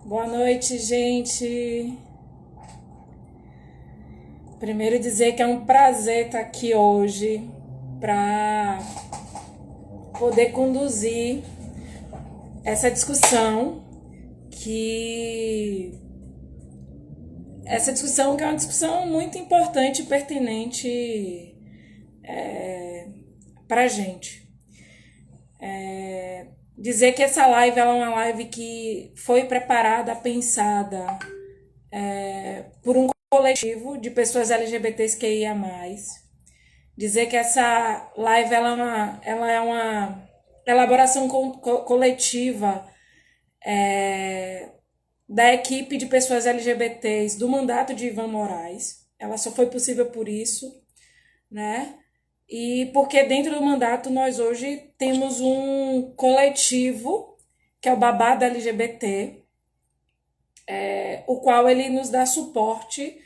Boa noite, gente. Primeiro dizer que é um prazer estar aqui hoje para poder conduzir essa discussão que que é uma discussão muito importante e pertinente para a gente. Dizer que essa live ela é uma live que foi preparada, pensada por um coletivo de pessoas LGBTQIA+. Dizer que essa live ela é uma elaboração coletiva da equipe de pessoas LGBTs do mandato de Ivan Moraes. Ela só foi possível por isso, né? E porque dentro do mandato nós hoje temos um coletivo que é o Babado LGBT, o qual ele nos dá suporte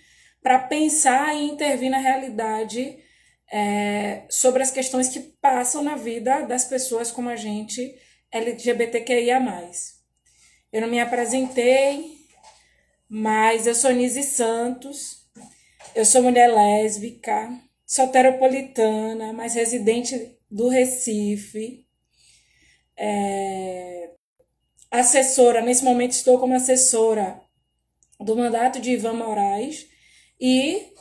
para pensar e intervir na realidade sobre as questões que passam na vida das pessoas como a gente, LGBTQIA+. Eu não me apresentei, mas eu sou Nise Santos, eu sou mulher lésbica, soteropolitana, mas residente do Recife, assessora, nesse momento estou como assessora do mandato de Ivan Moraes e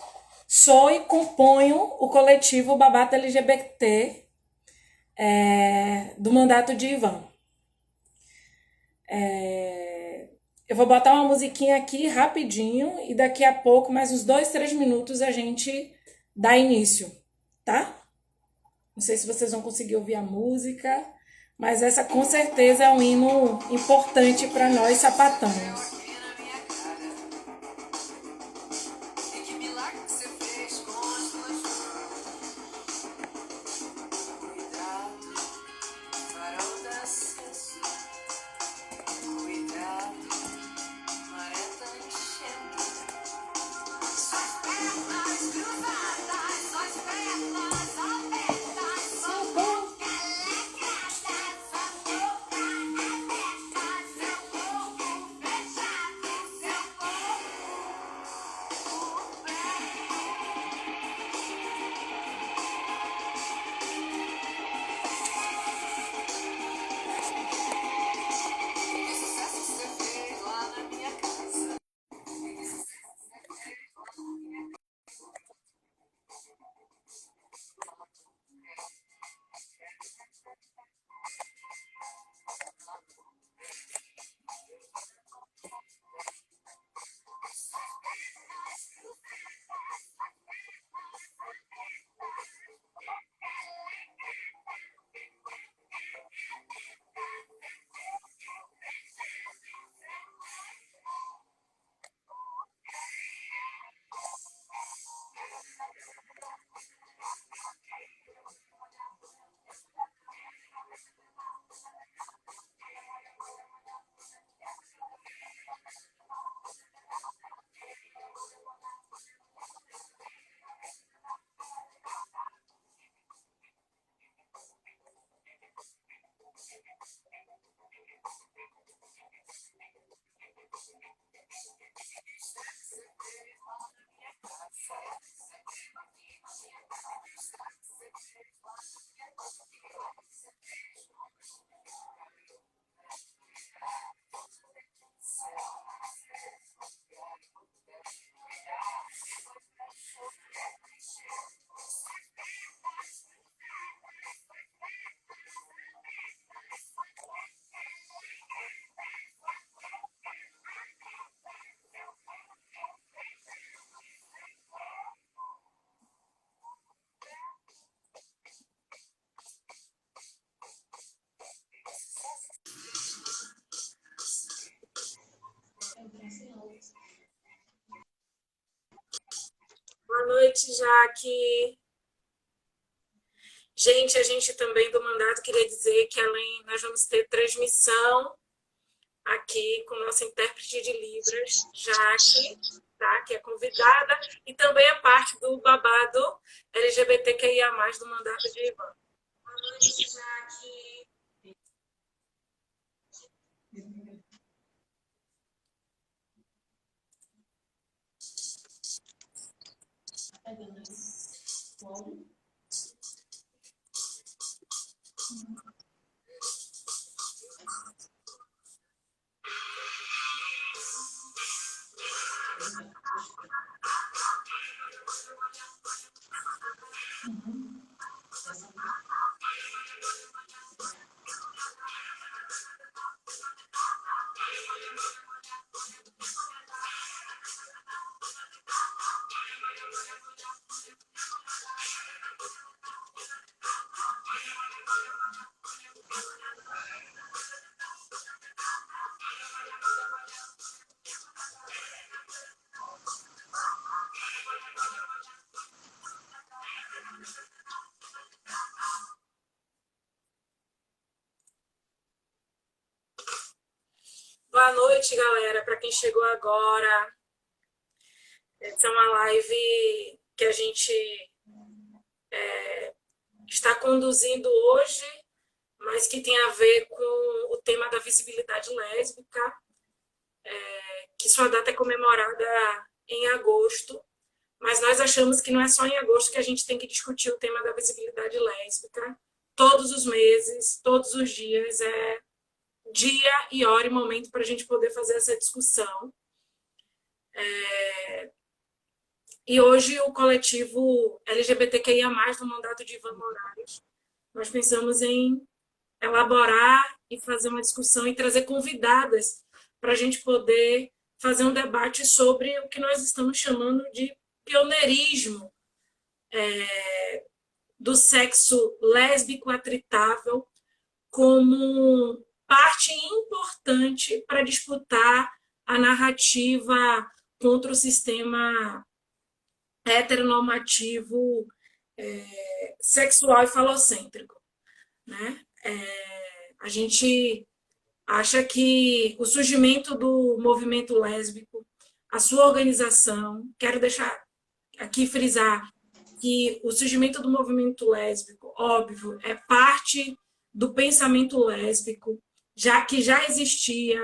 sou e componho o coletivo Babata LGBT do mandato de Ivan. Eu vou botar uma musiquinha aqui rapidinho e daqui a pouco, mais uns 2, 3 minutos, a gente dá início, tá? Não sei se vocês vão conseguir ouvir a música, mas essa com certeza é um hino importante para nós sapatãos. Boa noite, Jaque. Gente, a gente também do mandato queria dizer que além nós vamos ter transmissão aqui com nossa intérprete de Libras, Jaque, tá? Que é convidada, e também a parte do babado LGBTQIA+, do mandato de Ivan. Boa noite, Jaque. Boa noite, galera. Para quem chegou agora, essa é uma live que a gente está conduzindo hoje, mas que tem a ver com o tema da visibilidade lésbica, que sua data é comemorada em agosto, mas nós achamos que não é só em agosto que a gente tem que discutir o tema da visibilidade lésbica. Todos os meses, todos os dias, é dia e hora e momento para a gente poder fazer essa discussão. E hoje o coletivo LGBTQIA+, do mandato de Ivan Moraes, nós pensamos em elaborar e fazer uma discussão e trazer convidadas para a gente poder fazer um debate sobre o que nós estamos chamando de pioneirismo do sexo lésbico atritável como parte importante para disputar a narrativa contra o sistema heteronormativo sexual e falocêntrico, né? A gente acha que o surgimento do movimento lésbico, a sua organização, quero deixar aqui frisar que o surgimento do movimento lésbico, óbvio, é parte do pensamento lésbico, já que já existia,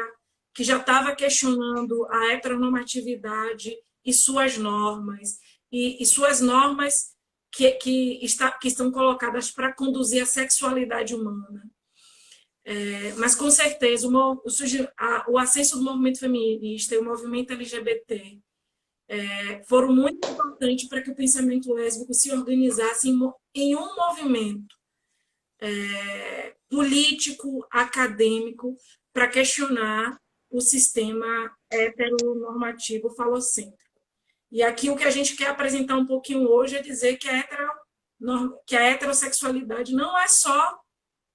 que já estava questionando a heteronormatividade e suas normas, e suas normas que estão colocadas para conduzir a sexualidade humana. Mas, com certeza, o ascenso do movimento feminista e o movimento LGBT foram muito importantes para que o pensamento lésbico se organizasse em um movimento político, acadêmico, para questionar o sistema heteronormativo falocêntrico. E aqui o que a gente quer apresentar um pouquinho hoje é dizer que a heterossexualidade não é só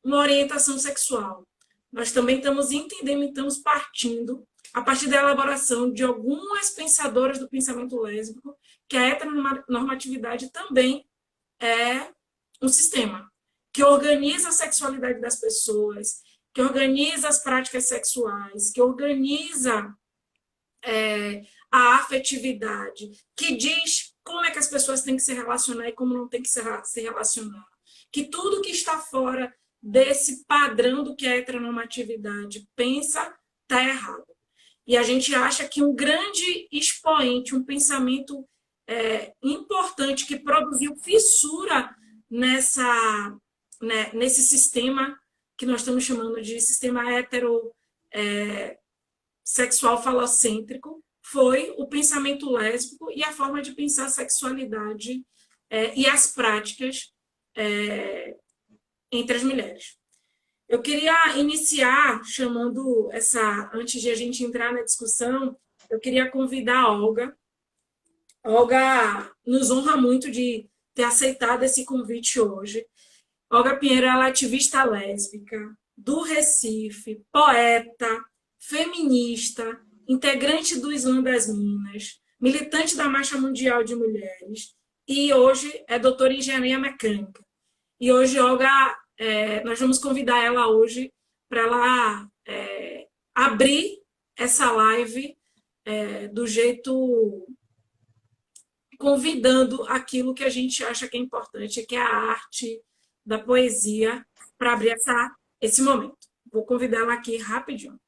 uma orientação sexual. Nós também estamos entendendo e estamos partindo, a partir da elaboração de algumas pensadoras do pensamento lésbico, que a heteronormatividade também é um sistema que organiza a sexualidade das pessoas, que organiza as práticas sexuais, que organiza a afetividade, que diz como é que as pessoas têm que se relacionar e como não têm que se relacionar. Que tudo que está fora desse padrão do que a heteronormatividade pensa está errado. E a gente acha que um grande expoente, um pensamento importante que produziu fissura nesse sistema que nós estamos chamando de sistema heterossexual falocêntrico foi o pensamento lésbico e a forma de pensar a sexualidade e as práticas entre as mulheres. Eu queria iniciar chamando antes de a gente entrar na discussão, eu queria convidar a Olga. Olga nos honra muito de ter aceitado esse convite hoje. Olga Pinheiro ela é ativista lésbica do Recife, poeta, feminista, integrante do Islã das Minas, militante da Marcha Mundial de Mulheres e hoje é doutora em engenharia mecânica. E hoje, Olga, nós vamos convidar ela hoje para ela abrir essa live do jeito convidando aquilo que a gente acha que é importante, que é a arte da poesia, para abrir esse momento. Vou convidar ela aqui rapidinho.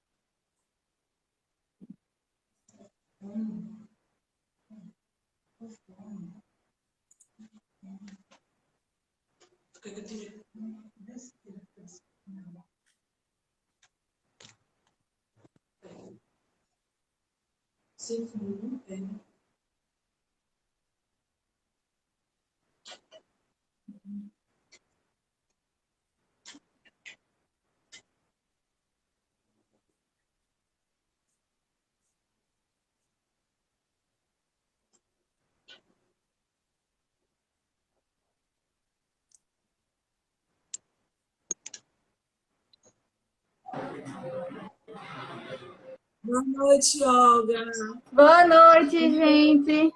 Boa noite, Olga. Boa noite, gente.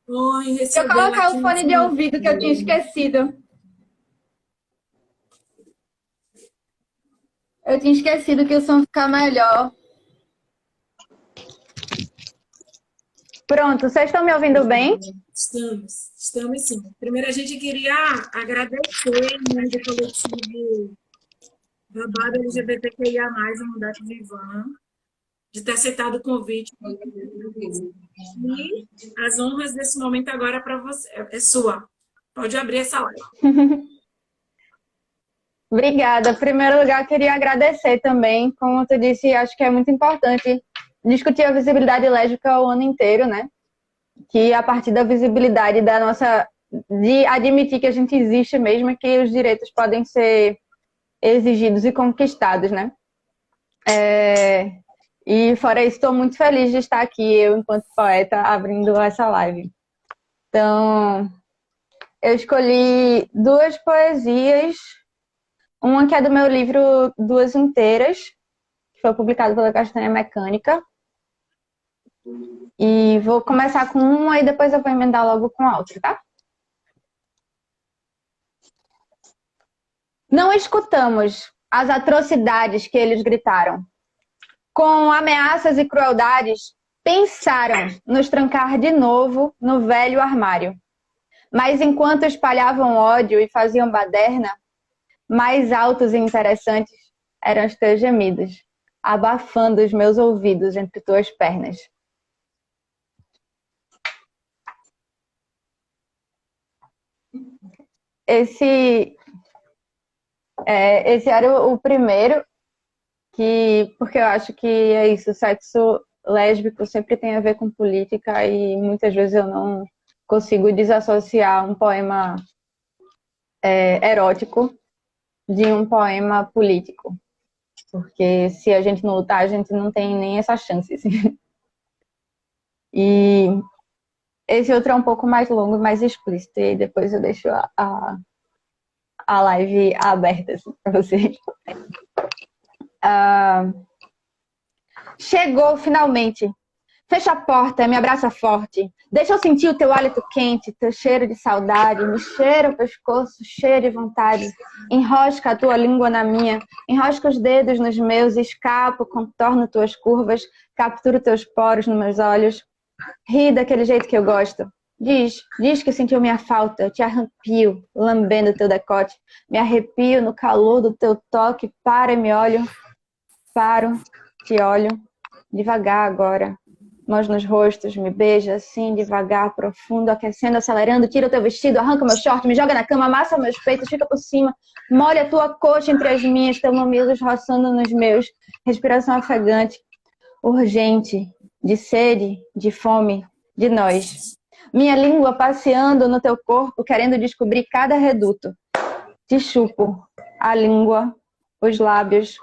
Bom em Deixa eu recebê-la colocar aqui o fone nesse de ouvido que eu tinha momento. esquecido. Eu tinha esquecido que o som fica melhor. Pronto, vocês estão me ouvindo bem? Estamos sim. Primeiro, a gente queria agradecer em nome do coletivo Babado LGBTQIA+, o Mandato de Ivan, de ter aceitado o convite. E as honras desse momento agora é para você, é sua. Pode abrir essa live. Obrigada. Em primeiro lugar, queria agradecer também. Como tu disse, acho que é muito importante discutir a visibilidade lésbica o ano inteiro, né? Que a partir da visibilidade da nossa... de admitir que a gente existe mesmo, é que os direitos podem ser exigidos e conquistados, né? E fora isso, estou muito feliz de estar aqui, eu, enquanto poeta, abrindo essa live. Então, eu escolhi duas poesias, uma que é do meu livro Duas Inteiras, que foi publicado pela Castanha Mecânica. E vou começar com uma e depois eu vou emendar logo com a outra, tá? Não escutamos as atrocidades que eles gritaram. Com ameaças e crueldades, pensaram nos trancar de novo no velho armário. Mas enquanto espalhavam ódio e faziam baderna, mais altos e interessantes eram os teus gemidos, abafando os meus ouvidos entre tuas pernas. Esse era o primeiro, porque eu acho que é isso, o sexo lésbico sempre tem a ver com política e muitas vezes eu não consigo desassociar um poema erótico de um poema político. Porque se a gente não lutar, a gente não tem nem essa chance. Assim. E esse outro é um pouco mais longo, mais explícito, e depois eu deixo a live aberta assim, para vocês. Chegou finalmente. Fecha a porta, me abraça forte. Deixa eu sentir o teu hálito quente, teu cheiro de saudade. Me cheira o pescoço, cheio de vontade. Enrosca a tua língua na minha. Enrosca os dedos nos meus. Escapo, contorno tuas curvas. Capturo teus poros nos meus olhos. Ri daquele jeito que eu gosto. Diz que sentiu minha falta. Eu te arrepio, lambendo teu decote. Me arrepio no calor do teu toque. Para e me olho. Paro, te olho. Devagar agora. Mãos nos rostos, me beija assim, devagar, profundo, aquecendo, acelerando, tira o teu vestido, arranca meu short, me joga na cama, amassa meus peitos, fica por cima, molha a tua coxa entre as minhas, teu mamilos roçando nos meus, respiração ofegante, urgente, de sede, de fome, de nós. Minha língua passeando no teu corpo, querendo descobrir cada reduto. Te chupo a língua, os lábios,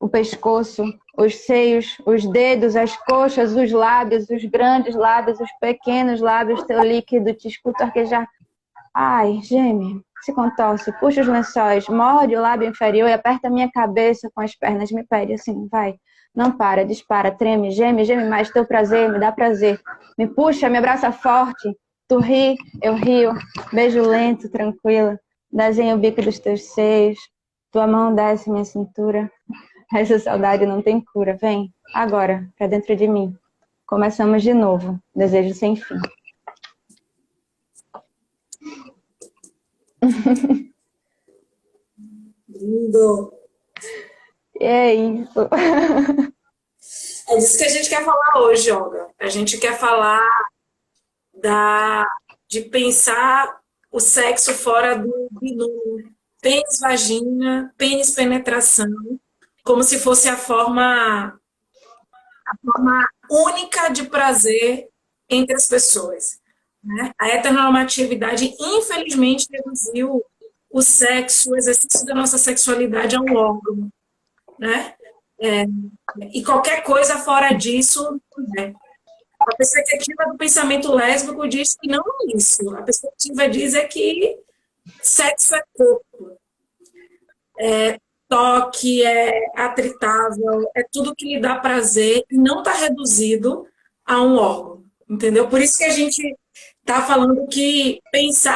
o pescoço, os seios, os dedos, as coxas, os lábios, os grandes lábios, os pequenos lábios, teu líquido, te escuto arquejar. Ai, geme, se contorce, puxa os lençóis, morde o lábio inferior e aperta minha cabeça com as pernas, me pede assim, vai. Não para, dispara, treme, geme mais, teu prazer, me dá prazer. Me puxa, me abraça forte, tu ri, eu rio, beijo lento, tranquilo, desenho o bico dos teus seios, tua mão desce minha cintura. Essa saudade não tem cura. Vem, agora, pra dentro de mim. Começamos de novo. Desejo sem fim. Lindo. E é isso. É disso que a gente quer falar hoje, Olga. A gente quer falar de pensar o sexo fora do binômio pênis, vagina, pênis, penetração, como se fosse a forma única de prazer entre as pessoas, né? A heteronormatividade, infelizmente, reduziu o sexo, o exercício da nossa sexualidade a um órgão, né? É, e qualquer coisa fora disso, né? A perspectiva do pensamento lésbico diz que não é isso. A perspectiva diz é que sexo é corpo, toque, é atritável, é tudo que lhe dá prazer e não está reduzido a um órgão, entendeu? Por isso que a gente está falando que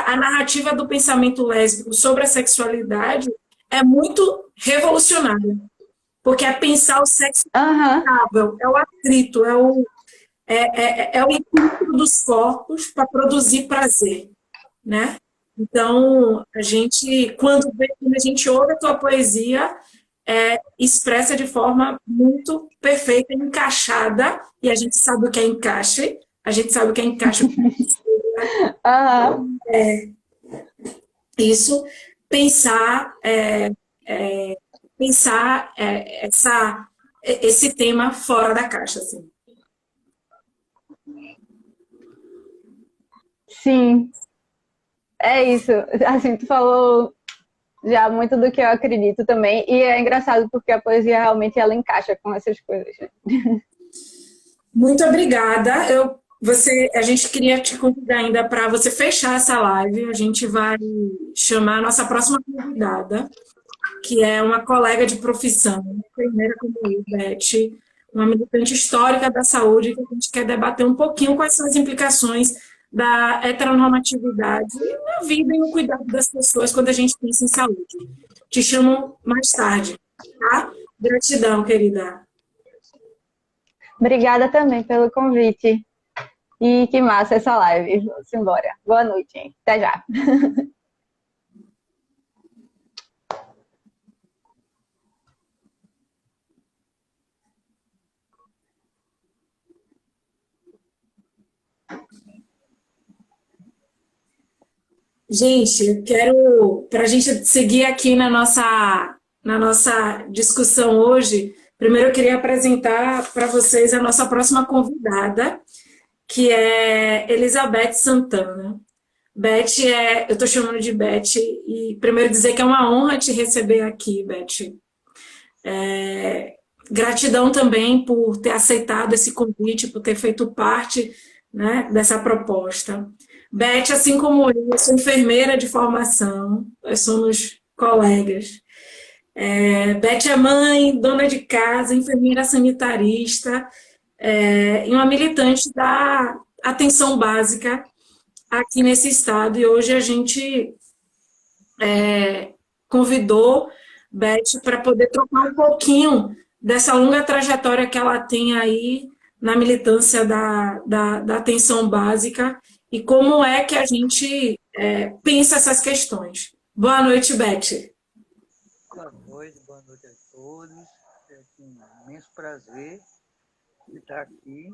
a narrativa do pensamento lésbico sobre a sexualidade é muito revolucionária, porque é pensar o sexo Aham. atritável, é o atrito, é o encontro dos corpos para produzir prazer, né? Então, quando a gente ouve a tua poesia, expressa de forma muito perfeita, encaixada, e a gente sabe o que é encaixe, a gente sabe o que é encaixe. Aham. Isso, pensar, pensar esse tema fora da caixa, assim. Sim, é isso. Assim, tu falou já muito do que eu acredito também. E é engraçado porque a poesia realmente ela encaixa com essas coisas, né? Muito obrigada. A gente queria te convidar ainda para você fechar essa live. A gente vai chamar a nossa próxima convidada, que é uma colega de profissão, primeira como eu, Beth, uma militante histórica da saúde, que a gente quer debater um pouquinho quais são as implicações da heteronormatividade na vida e no cuidado das pessoas quando a gente pensa em saúde. Te chamo mais tarde, tá? Gratidão, querida. Obrigada também pelo convite. E que massa essa live. Vamos embora. Boa noite, hein? Até já. Gente, eu quero, para a gente seguir aqui na nossa discussão hoje, primeiro eu queria apresentar para vocês a nossa próxima convidada, que é Elizabeth Santana. Beth eu estou chamando de Beth, e primeiro dizer que é uma honra te receber aqui, Beth. Gratidão também por ter aceitado esse convite, por ter feito parte, né, dessa proposta. Beth, assim como eu sou enfermeira de formação, nós somos colegas. Beth é mãe, dona de casa, enfermeira sanitarista, e uma militante da atenção básica aqui nesse estado. E hoje a gente convidou Beth para poder trocar um pouquinho dessa longa trajetória que ela tem aí na militância da atenção básica e como é que a gente pensa essas questões. Boa noite, Beth. Boa noite a todos. É um imenso prazer de estar aqui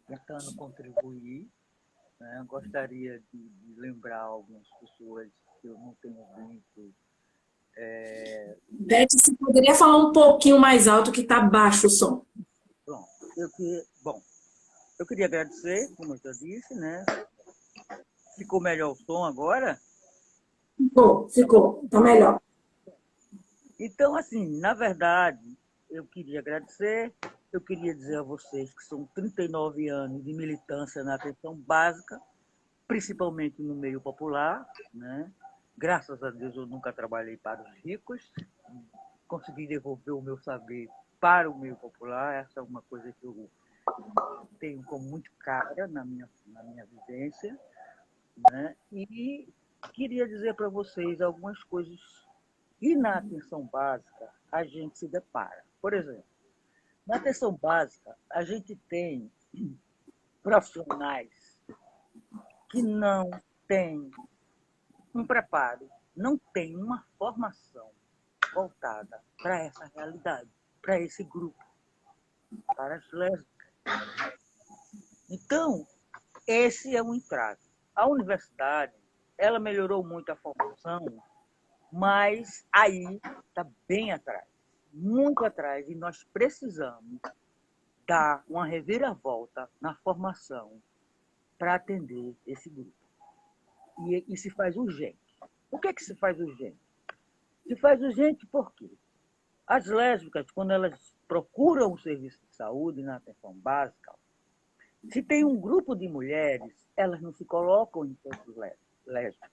tentando contribuir. Né? Gostaria de lembrar algumas pessoas que eu não tenho visto. Beth, você poderia falar um pouquinho mais alto que está baixo o som? Bom, eu queria agradecer, como eu já disse, né? Ficou melhor o som agora? Ficou, está melhor. Então, assim, na verdade, eu queria agradecer, eu queria dizer a vocês que são 39 anos de militância na atenção básica, principalmente no meio popular, né? Graças a Deus eu nunca trabalhei para os ricos, consegui devolver o meu saber para o meio popular, essa é uma coisa que eu tenho como muito cara na minha vivência, né? E queria dizer para vocês algumas coisas que na atenção básica a gente se depara. Por exemplo, na atenção básica a gente tem profissionais que não têm um preparo, não têm uma formação voltada para essa realidade, para esse grupo, para as lésbicas. Então, esse é um entrave. A universidade, ela melhorou muito a formação, mas aí está bem atrás, muito atrás, e nós precisamos dar uma reviravolta na formação para atender esse grupo. E se faz urgente. Por que se faz urgente? Se faz urgente por quê? As lésbicas, quando elas procuram o serviço de saúde na atenção básica, se tem um grupo de mulheres, elas não se colocam enquanto lésbicas.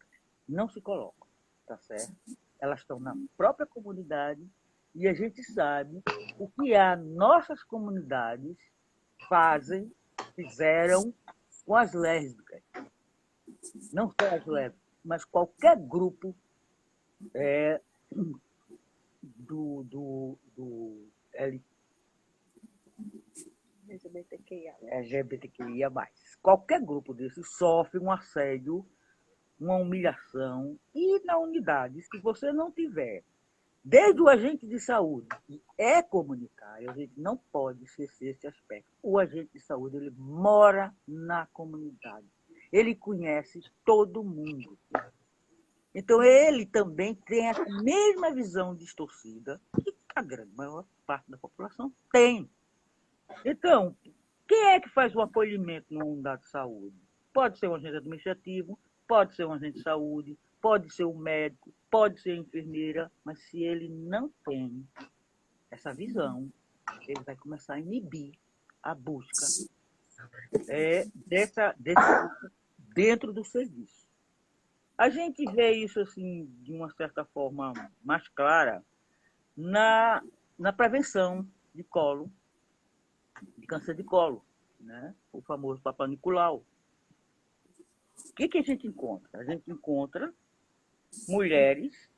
Não se colocam, tá certo? Elas estão na própria comunidade e a gente sabe o que as nossas comunidades fizeram com as lésbicas. Não só as lésbicas, mas qualquer grupo do LGBTQIA+. Qualquer grupo desse sofre um assédio, uma humilhação, e na unidade, se você não tiver, desde o agente de saúde, que é comunitário, a gente não pode esquecer esse aspecto. O agente de saúde, ele mora na comunidade, ele conhece todo mundo. Então, ele também tem essa mesma visão distorcida que a grande maior parte da população tem. Então, quem é que faz o acolhimento numa unidade de saúde? Pode ser um agente administrativo, pode ser um agente de saúde, pode ser um médico, pode ser enfermeira, mas se ele não tem essa visão, ele vai começar a inibir a busca dentro do serviço. A gente vê isso assim, de uma certa forma mais clara na prevenção de câncer de colo, né? O famoso Papa Nicolau. O que a gente encontra? A gente encontra mulheres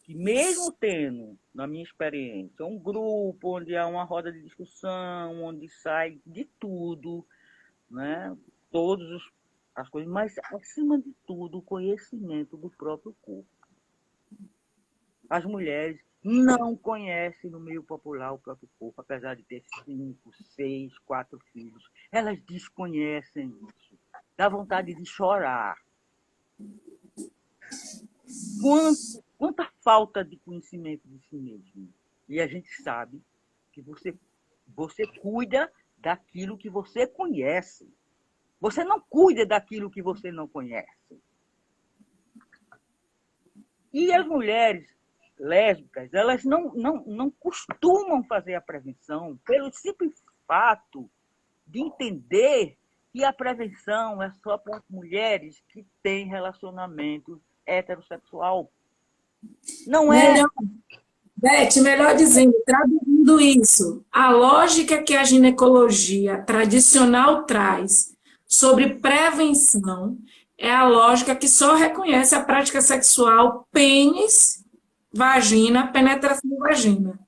que, mesmo tendo, na minha experiência, um grupo onde há uma roda de discussão, onde sai de tudo, né? Todas as coisas, mas, acima de tudo, o conhecimento do próprio corpo. As mulheres não conhecem no meio popular o próprio corpo, apesar de ter 5, 6, 4 filhos. Elas desconhecem isso. Dá vontade de chorar. Quanta falta de conhecimento de si mesmo. E a gente sabe que você cuida daquilo que você conhece. Você não cuida daquilo que você não conhece. E as mulheres lésbicas, elas não costumam fazer a prevenção pelo simples fato de entender que a prevenção é só para as mulheres que têm relacionamento heterossexual. Não é. Beth, melhor dizendo, traduzindo isso, a lógica que a ginecologia tradicional traz sobre prevenção é a lógica que só reconhece a prática sexual pênis, vagina, penetração vagina.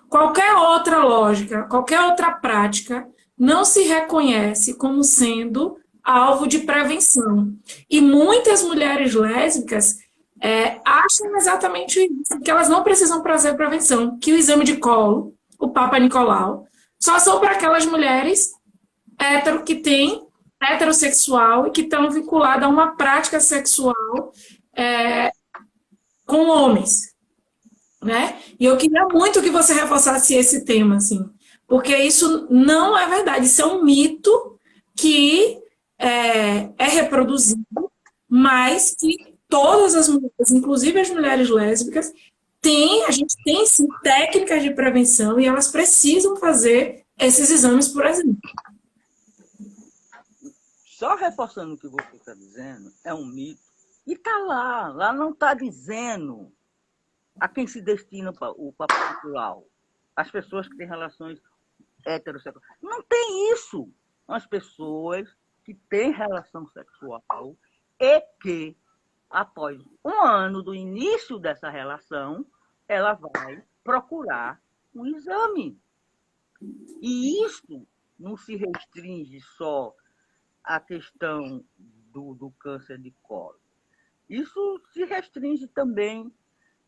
Qualquer outra lógica, qualquer outra prática não se reconhece como sendo alvo de prevenção. E muitas mulheres lésbicas acham exatamente isso, que elas não precisam fazer prevenção, que o exame de colo, o Papa Nicolau, só são para aquelas mulheres heterossexual e que estão vinculadas a uma prática sexual com homens, né? E eu queria muito que você reforçasse esse tema, assim, porque isso não é verdade, isso é um mito que é reproduzido, mas que todas as mulheres, inclusive as mulheres lésbicas, a gente tem sim técnicas de prevenção e elas precisam fazer esses exames, por exemplo. Só reforçando o que você está dizendo, é um mito. E está lá. Lá não está dizendo a quem se destina o Papa Nicolau. As pessoas que têm relações heterossexuais. Não tem isso. As pessoas que têm relação sexual e que, após um ano do início dessa relação, ela vai procurar um exame. E isso não se restringe só à questão do câncer de colo. Isso se restringe também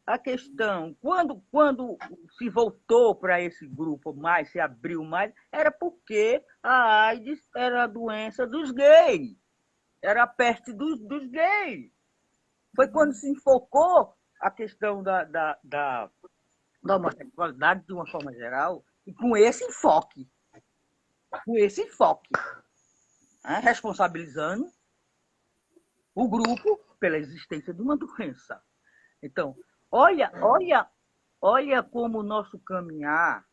à questão, quando se voltou para esse grupo mais, se abriu mais, era porque a AIDS era a doença dos gays, era a peste dos gays. foi quando se enfocou a questão da homossexualidade de uma forma geral, e com esse enfoque, né? Responsabilizando o grupo pela existência de uma doença. Então, olha como o nosso caminhar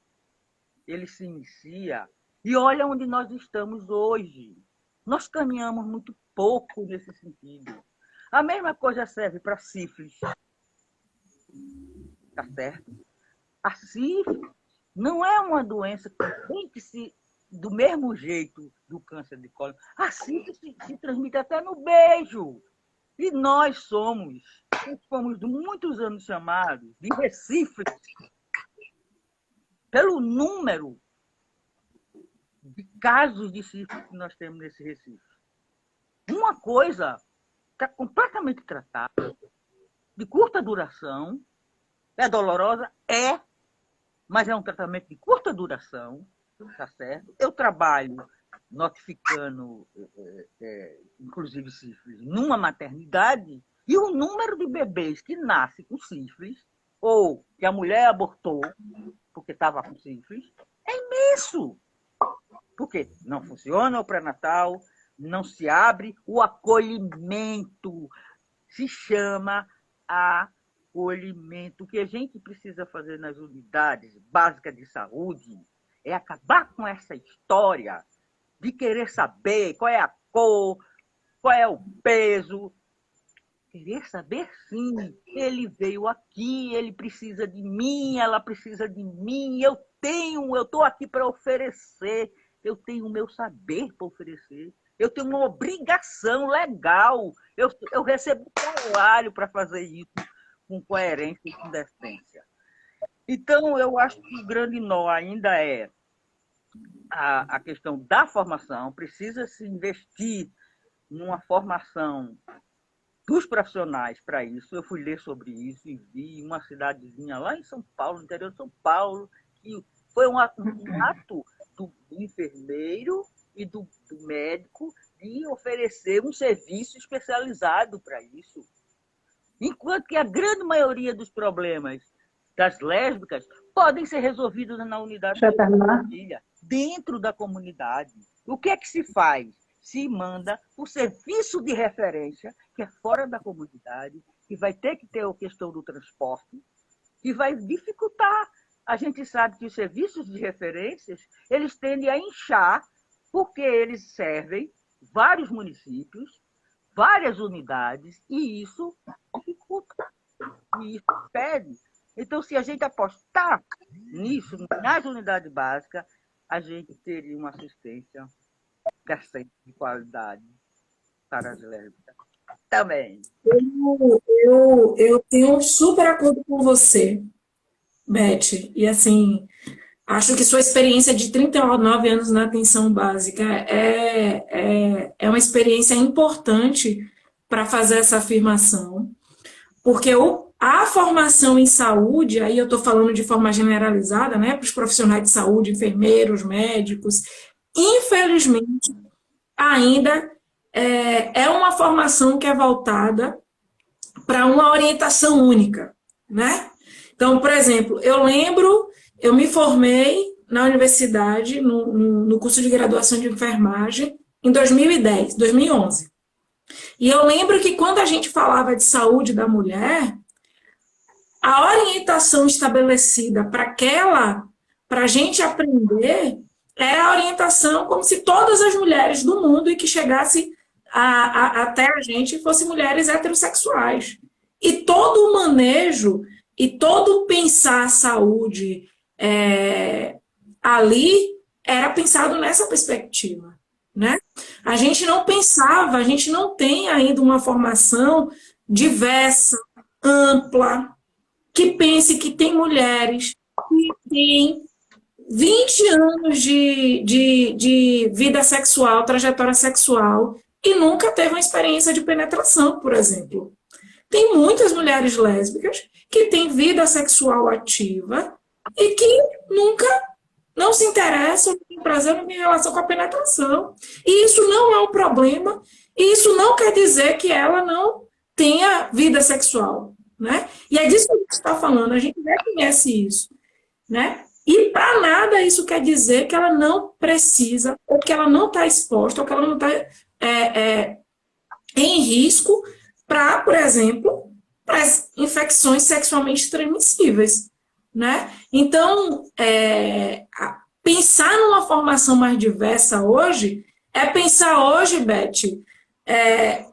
ele se inicia e olha onde nós estamos hoje. Nós caminhamos muito pouco nesse sentido. A mesma coisa serve para a sífilis. Tá certo? A sífilis não é uma doença que tem que se, do mesmo jeito do câncer de cólon. A sífilis se transmite até no beijo. E nós fomos muitos anos chamados de recíflicos pelo número de casos de sífilis que nós temos nesse Recife. Uma coisa está completamente tratada, de curta duração, é dolorosa? É, mas é um tratamento de curta duração, tá certo? Eu trabalho notificando, inclusive sífilis, numa maternidade, e o número de bebês que nascem com sífilis, ou que a mulher abortou porque estava com sífilis, é imenso. Porque não funciona o pré-natal, não se abre o acolhimento, se chama acolhimento. O que a gente precisa fazer nas unidades básicas de saúde é acabar com essa história de querer saber qual é a cor, qual é o peso. Querer saber, sim, ele veio aqui, ele precisa de mim, ela precisa de mim, eu estou aqui para oferecer, eu tenho o meu saber para oferecer, eu tenho uma obrigação legal, eu recebo salário para fazer isso com coerência e com decência. Então, eu acho que o grande nó ainda é a questão da formação, precisa se investir numa formação dos profissionais para isso. Eu fui ler sobre isso e vi uma cidadezinha lá em São Paulo, no interior de São Paulo, que foi um ato do enfermeiro e do médico de oferecer um serviço especializado para isso. Enquanto que a grande maioria dos problemas das lésbicas podem ser resolvidos na unidade de família, dentro da comunidade. O que é que se faz? Se manda o serviço de referência, que é fora da comunidade, que vai ter que ter a questão do transporte, que vai dificultar. A gente sabe que os serviços de referências, eles tendem a inchar, porque eles servem vários municípios, várias unidades, e isso dificulta, e isso pede. Então, se a gente apostar nisso, nas unidades básicas, a gente teria uma assistência decente, de qualidade para as lésbicas. Também. Eu tenho um super acordo com você, Beth. E assim, acho que sua experiência de 39 anos na atenção básica é uma experiência importante para fazer essa afirmação, porque a formação em saúde, aí eu estou falando de forma generalizada, né, para os profissionais de saúde, enfermeiros, médicos, infelizmente, ainda é uma formação que é voltada para uma orientação única, né? Então, por exemplo, eu me formei na universidade, no curso de graduação de enfermagem, em 2011. E eu lembro que quando a gente falava de saúde da mulher, a orientação estabelecida para a gente aprender, era a orientação como se todas as mulheres do mundo e que chegasse até a gente fossem mulheres heterossexuais. E todo o manejo e todo o pensar a saúde ali era pensado nessa perspectiva, né? A gente não pensava, a gente não tem ainda uma formação diversa, ampla, que pense que tem mulheres que têm 20 anos de vida sexual, trajetória sexual, e nunca teve uma experiência de penetração, por exemplo. Tem muitas mulheres lésbicas que têm vida sexual ativa e que nunca não se interessam, não têm prazer, não têm relação com a penetração. E isso não é um problema, e isso não quer dizer que ela não tenha vida sexual, né? E é disso que a gente está falando, a gente reconhece isso, né? E para nada isso quer dizer que ela não precisa, ou que ela não está exposta, ou que ela não está em risco para, por exemplo, para as infecções sexualmente transmissíveis, né? Então, pensar numa formação mais diversa hoje é pensar hoje, Beth,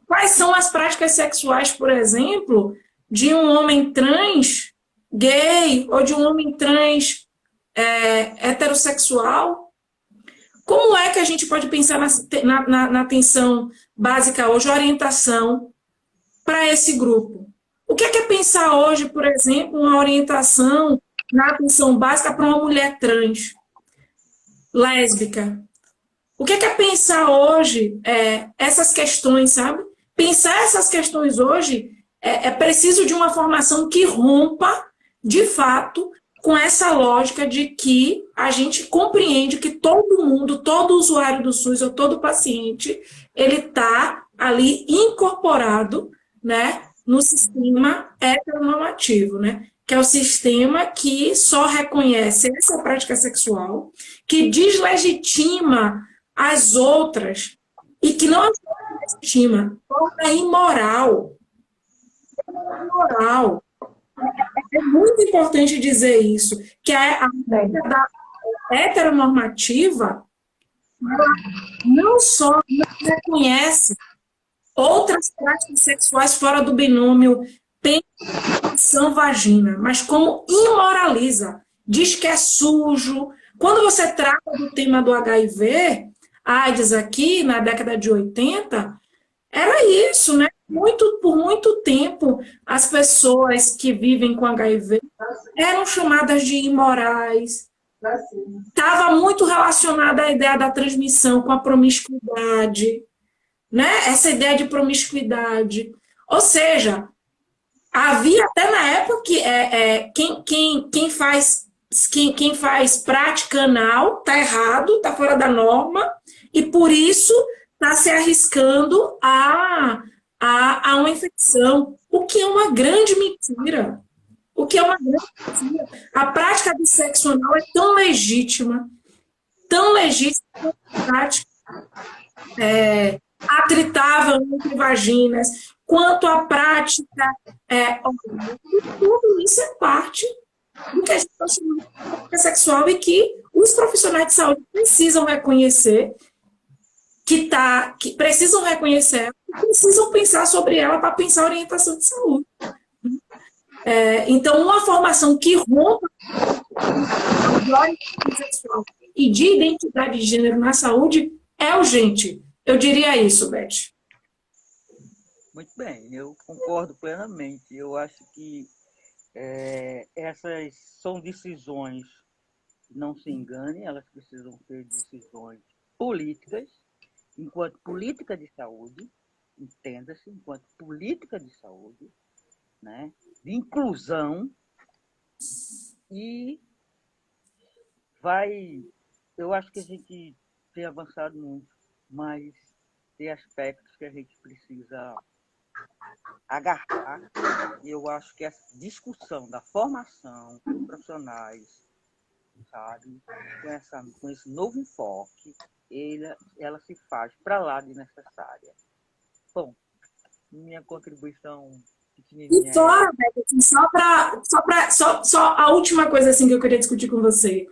quais são as práticas sexuais, por exemplo, de um homem trans gay ou de um homem trans heterossexual. Como é que a gente pode pensar na atenção básica hoje, orientação para esse grupo? O que é pensar hoje, por exemplo, uma orientação na atenção básica para uma mulher trans, lésbica? O que é pensar hoje essas questões, sabe? Pensar essas questões hoje é preciso de uma formação que rompa, de fato, com essa lógica de que a gente compreende que todo mundo, todo usuário do SUS ou todo paciente, ele está ali incorporado, né, no sistema heteronormativo, né, que é o sistema que só reconhece essa prática sexual, que deslegitima as outras e que não deslegitima, torna imoral. Imoral. É muito importante dizer isso, que a da heteronormativa não só não reconhece outras práticas sexuais fora do binômio penetração-vagina, mas como imoraliza, diz que é sujo. Quando você trata do tema do HIV, AIDS aqui, na década de 80, era isso, né? Por muito tempo, as pessoas que vivem com HIV eram chamadas de imorais. Estava muito relacionada à ideia da transmissão com a promiscuidade, né? Essa ideia de promiscuidade. Ou seja, havia até na época que quem faz prática anal está errado, está fora da norma, e por isso está se arriscando a uma infecção, o que é uma grande mentira. O que é uma grande mentira. A prática do sexo anal é tão legítima quanto a prática atritável entre vaginas, quanto a prática tudo isso é parte do que a gente está chamando de prática sexual e que os profissionais de saúde precisam reconhecer que precisam reconhecer e precisam pensar sobre ela para pensar a orientação de saúde. Então, uma formação que rompa a orientação sexual e de identidade de gênero na saúde é urgente. Eu diria isso, Beth. Muito bem, eu concordo plenamente. Eu acho que essas são decisões, não se engane, elas precisam ser decisões políticas, enquanto política de saúde, entenda-se, enquanto política de saúde, né, de inclusão, e eu acho que a gente tem avançado muito, mas tem aspectos que a gente precisa agarrar, e eu acho que essa discussão da formação dos profissionais, sabe, com esse novo enfoque, ela se faz para lá de necessária. Bom, minha contribuição pequenininha. E fora, só a última coisa assim que eu queria discutir com você,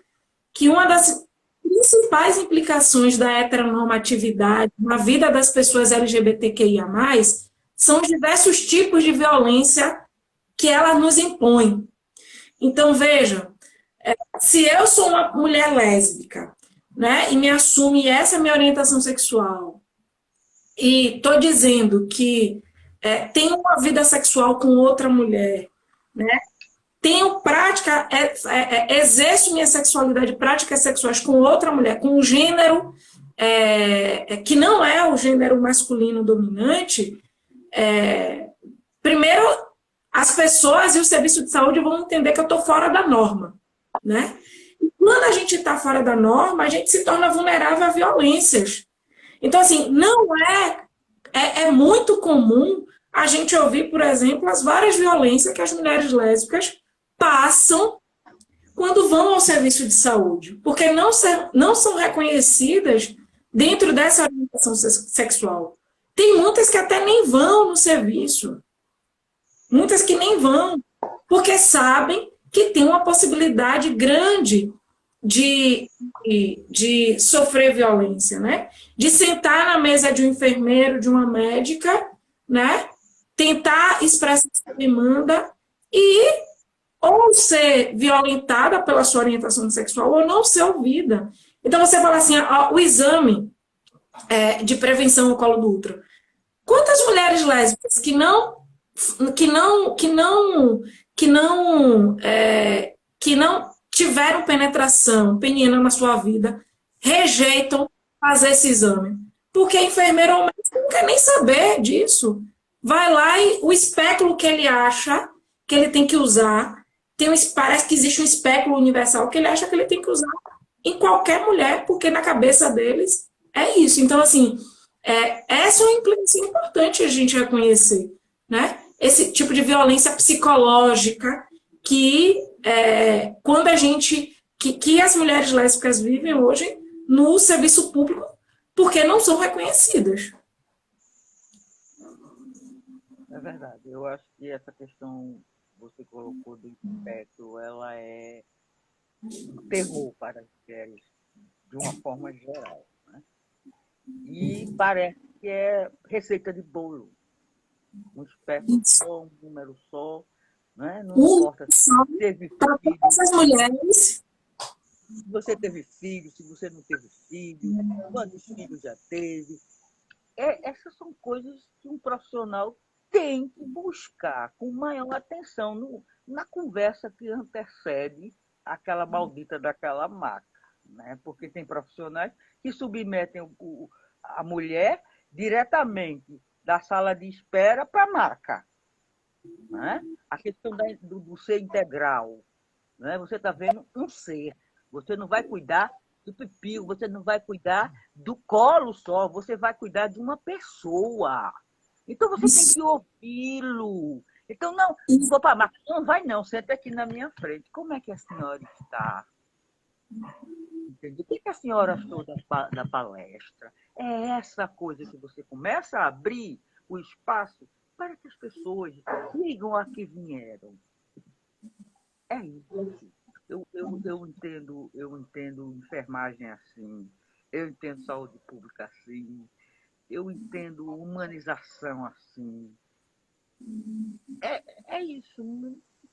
que uma das principais implicações da heteronormatividade na vida das pessoas LGBTQIA+, são os diversos tipos de violência que ela nos impõe. Então, veja, se eu sou uma mulher lésbica, né, e me assume essa minha orientação sexual, e estou dizendo que tenho uma vida sexual com outra mulher, né, tenho prática, exerço minha sexualidade, práticas sexuais com outra mulher, com um gênero que não é o gênero masculino dominante, primeiro, as pessoas e o serviço de saúde vão entender que eu estou fora da norma, né? E quando a gente está fora da norma, a gente se torna vulnerável a violências. Então, assim, não é muito comum a gente ouvir, por exemplo, as várias violências que as mulheres lésbicas passam quando vão ao serviço de saúde, porque não são reconhecidas dentro dessa orientação sexual. Tem muitas que até nem vão no serviço, muitas que nem vão, porque sabem que tem uma possibilidade grande de sofrer violência, né? De sentar na mesa de um enfermeiro, de uma médica, né? Tentar expressar sua demanda e ou ser violentada pela sua orientação sexual ou não ser ouvida. Então você fala assim, ó, o exame de prevenção ao colo do útero. Quantas mulheres lésbicas que não tiveram penetração peniana na sua vida rejeitam fazer esse exame? Porque a enfermeira ou médico não quer nem saber disso. Vai lá e o espéculo que ele acha que ele tem que usar, parece que existe um espéculo universal que ele acha que ele tem que usar em qualquer mulher, porque na cabeça deles é isso. Então, assim, essa é uma implicação importante a gente reconhecer, né? Esse tipo de violência psicológica que quando a gente que as mulheres lésbicas vivem hoje no serviço público porque não são reconhecidas. É verdade. Eu acho que essa questão que você colocou do espectro, ela é um terror para as mulheres de uma forma geral, né? E parece que é receita de bolo. Um espectro só, um número só, né? Não importa se teve para todas as mulheres. Se você teve filho, se você não teve filho, quantos filhos já teve. Essas são coisas que um profissional tem que buscar com maior atenção na conversa que antecede aquela maldita daquela maca, né? Porque tem profissionais que submetem a mulher diretamente da sala de espera para a maca, né? A questão do ser integral, né? Você está vendo um ser, você não vai cuidar do pipio, você não vai cuidar do colo só, você vai cuidar de uma pessoa. Então você tem que ouvi-lo. Então, não vou para a maca, não vai não, senta aqui na minha frente. Como é que a senhora está? Entendeu? O que a senhora achou da palestra? É essa coisa que você começa a abrir o espaço para que as pessoas digam a que vieram. É isso. Eu entendo enfermagem assim, eu entendo saúde pública assim, eu entendo humanização assim. É isso.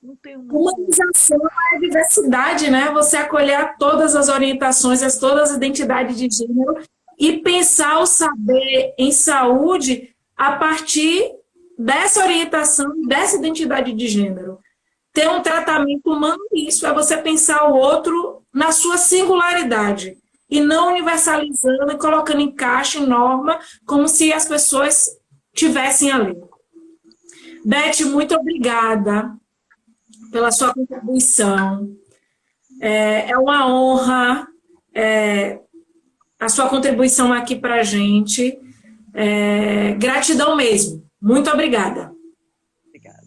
Não tem Humanização é a diversidade, né? Você acolher todas as orientações, todas as identidades de gênero e pensar o saber em saúde a partir dessa orientação, dessa identidade de gênero. Ter um tratamento humano, isso é você pensar o outro na sua singularidade e não universalizando e colocando em caixa, em norma, como se as pessoas tivessem ali. Beth, muito obrigada pela sua contribuição. É uma honra a sua contribuição aqui para a gente. Gratidão mesmo. Muito obrigada. Obrigado.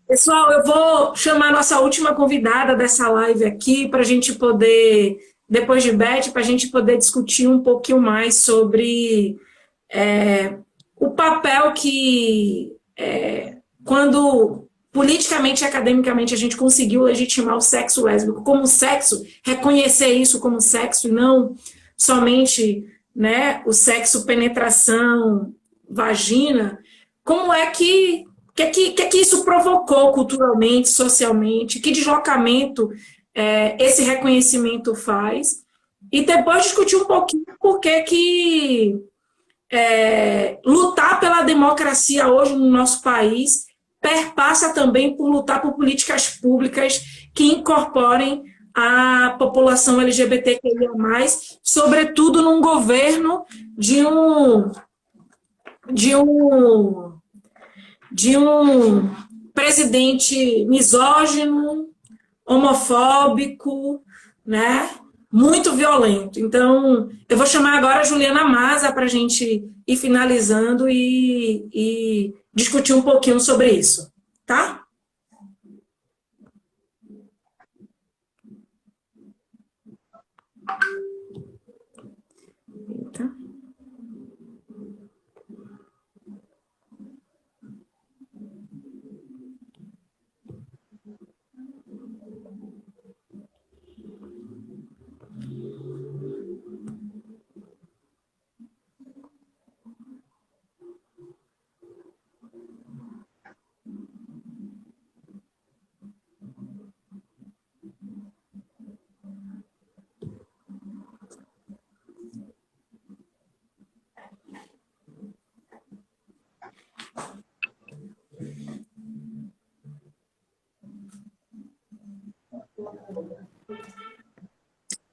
Pessoal, eu vou chamar a nossa última convidada dessa live aqui para a gente poder, depois de Beth, para a gente poder discutir um pouquinho mais sobre o papel que, quando politicamente e academicamente a gente conseguiu legitimar o sexo lésbico como sexo, reconhecer isso como sexo e não somente, né, o sexo penetração, vagina, como é que isso provocou culturalmente, socialmente, que deslocamento esse reconhecimento faz, e depois discutir um pouquinho por que lutar pela democracia hoje no nosso país perpassa também por lutar por políticas públicas que incorporem a população LGBTQIA+, sobretudo num governo de um presidente misógino, homofóbico, né? Muito violento. Então, eu vou chamar agora a Juliana Maza para a gente ir finalizando e discutir um pouquinho sobre isso, tá? Eita.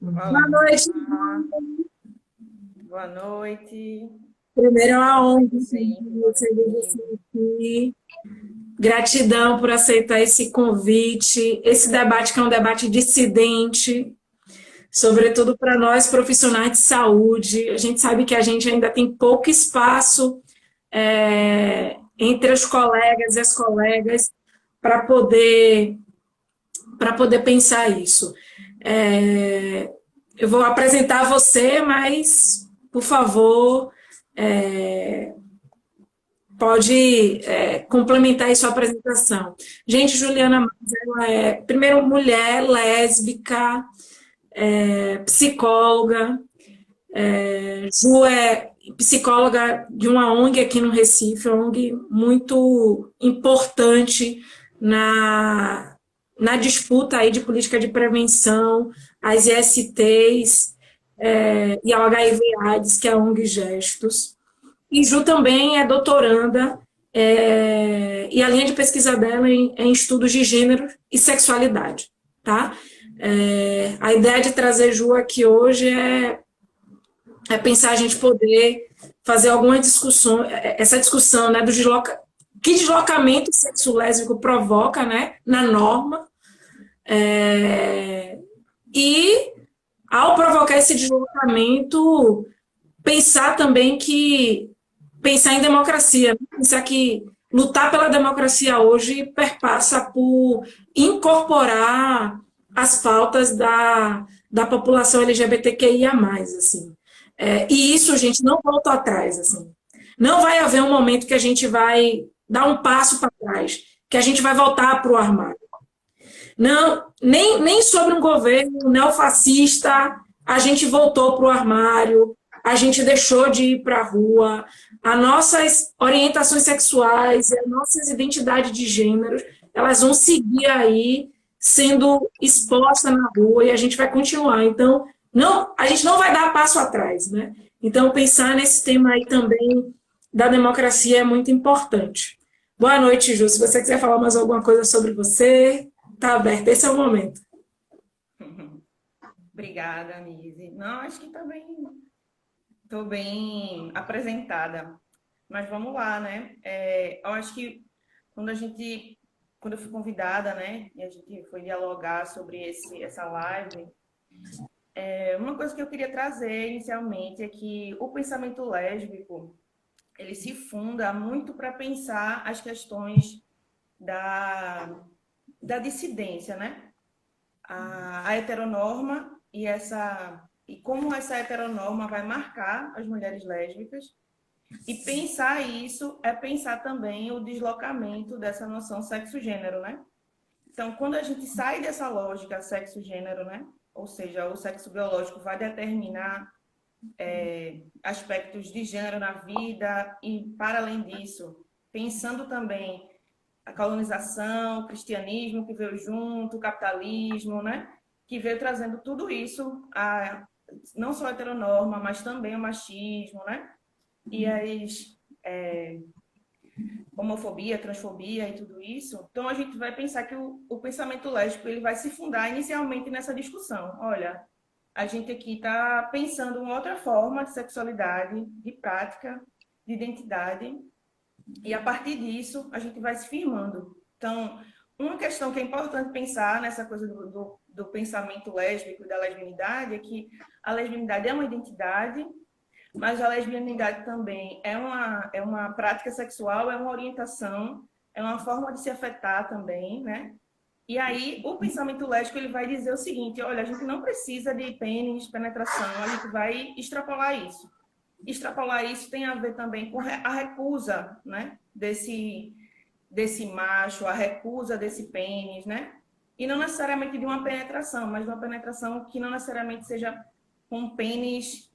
Boa noite. Boa noite. Primeiro é uma honra Sempre. receber você aqui. Gratidão por aceitar esse convite, esse debate que é um debate dissidente, sobretudo para nós profissionais de saúde. A gente sabe que a gente ainda tem pouco espaço entre os colegas e as colegas para poder pensar isso. Eu vou apresentar você, mas, por favor, pode complementar aí sua apresentação. Gente, Juliana Matos, ela é, primeiro, mulher, lésbica, psicóloga. Ju é psicóloga de uma ONG aqui no Recife, uma ONG muito importante na disputa aí de política de prevenção, as ISTs e ao HIV/AIDS, que é a ONG Gestos. E Ju também é doutoranda, e a linha de pesquisa dela é em estudos de gênero e sexualidade, tá? A ideia de trazer Ju aqui hoje é pensar a gente poder fazer alguma discussão, essa discussão, né, que deslocamento o sexo lésbico provoca, né, na norma, e ao provocar esse deslocamento, pensar também pensar em democracia, né? Pensar que lutar pela democracia hoje perpassa por incorporar as pautas da população LGBTQIA+, assim. E isso, gente, não volta atrás, assim. Não vai haver um momento que a gente vai dar um passo para trás, que a gente vai voltar para o armário. Não, nem sobre um governo neofascista a gente voltou para o armário, a gente deixou de ir para a rua, as nossas orientações sexuais e as nossas identidades de gênero, elas vão seguir aí sendo expostas na rua e a gente vai continuar. Então, a gente não vai dar passo atrás, né? Então, pensar nesse tema aí também da democracia é muito importante. Boa noite, Ju. Se você quiser falar mais alguma coisa sobre você, tá aberto. Esse é o momento. Obrigada, Nise. Não, acho que estou bem apresentada. Mas vamos lá, né? Eu acho que quando eu fui convidada, né, e a gente foi dialogar sobre essa live, uma coisa que eu queria trazer inicialmente é que o pensamento lésbico, ele se funda muito para pensar as questões da dissidência, né? A heteronorma e como essa heteronorma vai marcar as mulheres lésbicas. E pensar isso é pensar também o deslocamento dessa noção sexo-gênero, né? Então, quando a gente sai dessa lógica sexo-gênero, né? Ou seja, o sexo biológico vai determinar aspectos de gênero na vida e, para além disso, pensando também a colonização, o cristianismo que veio junto, o capitalismo, né? Que veio trazendo tudo isso, não só a heteronorma, mas também o machismo, né? E as homofobia, transfobia e tudo isso. Então, a gente vai pensar que o pensamento lésbico ele vai se fundar inicialmente nessa discussão. Olha, a gente aqui está pensando uma outra forma de sexualidade, de prática, de identidade, e a partir disso a gente vai se firmando. Então, uma questão que é importante pensar nessa coisa do pensamento lésbico e da lesbianidade é que a lesbianidade é uma identidade, mas a lesbianidade também é uma prática sexual, é uma orientação, é uma forma de se afetar também, né? E aí, o pensamento lésbico, ele vai dizer o seguinte, olha, a gente não precisa de pênis, penetração, a gente vai extrapolar isso. Extrapolar isso tem a ver também com a recusa, né? Desse macho, a recusa desse pênis, né? E não necessariamente de uma penetração, mas de uma penetração que não necessariamente seja com pênis,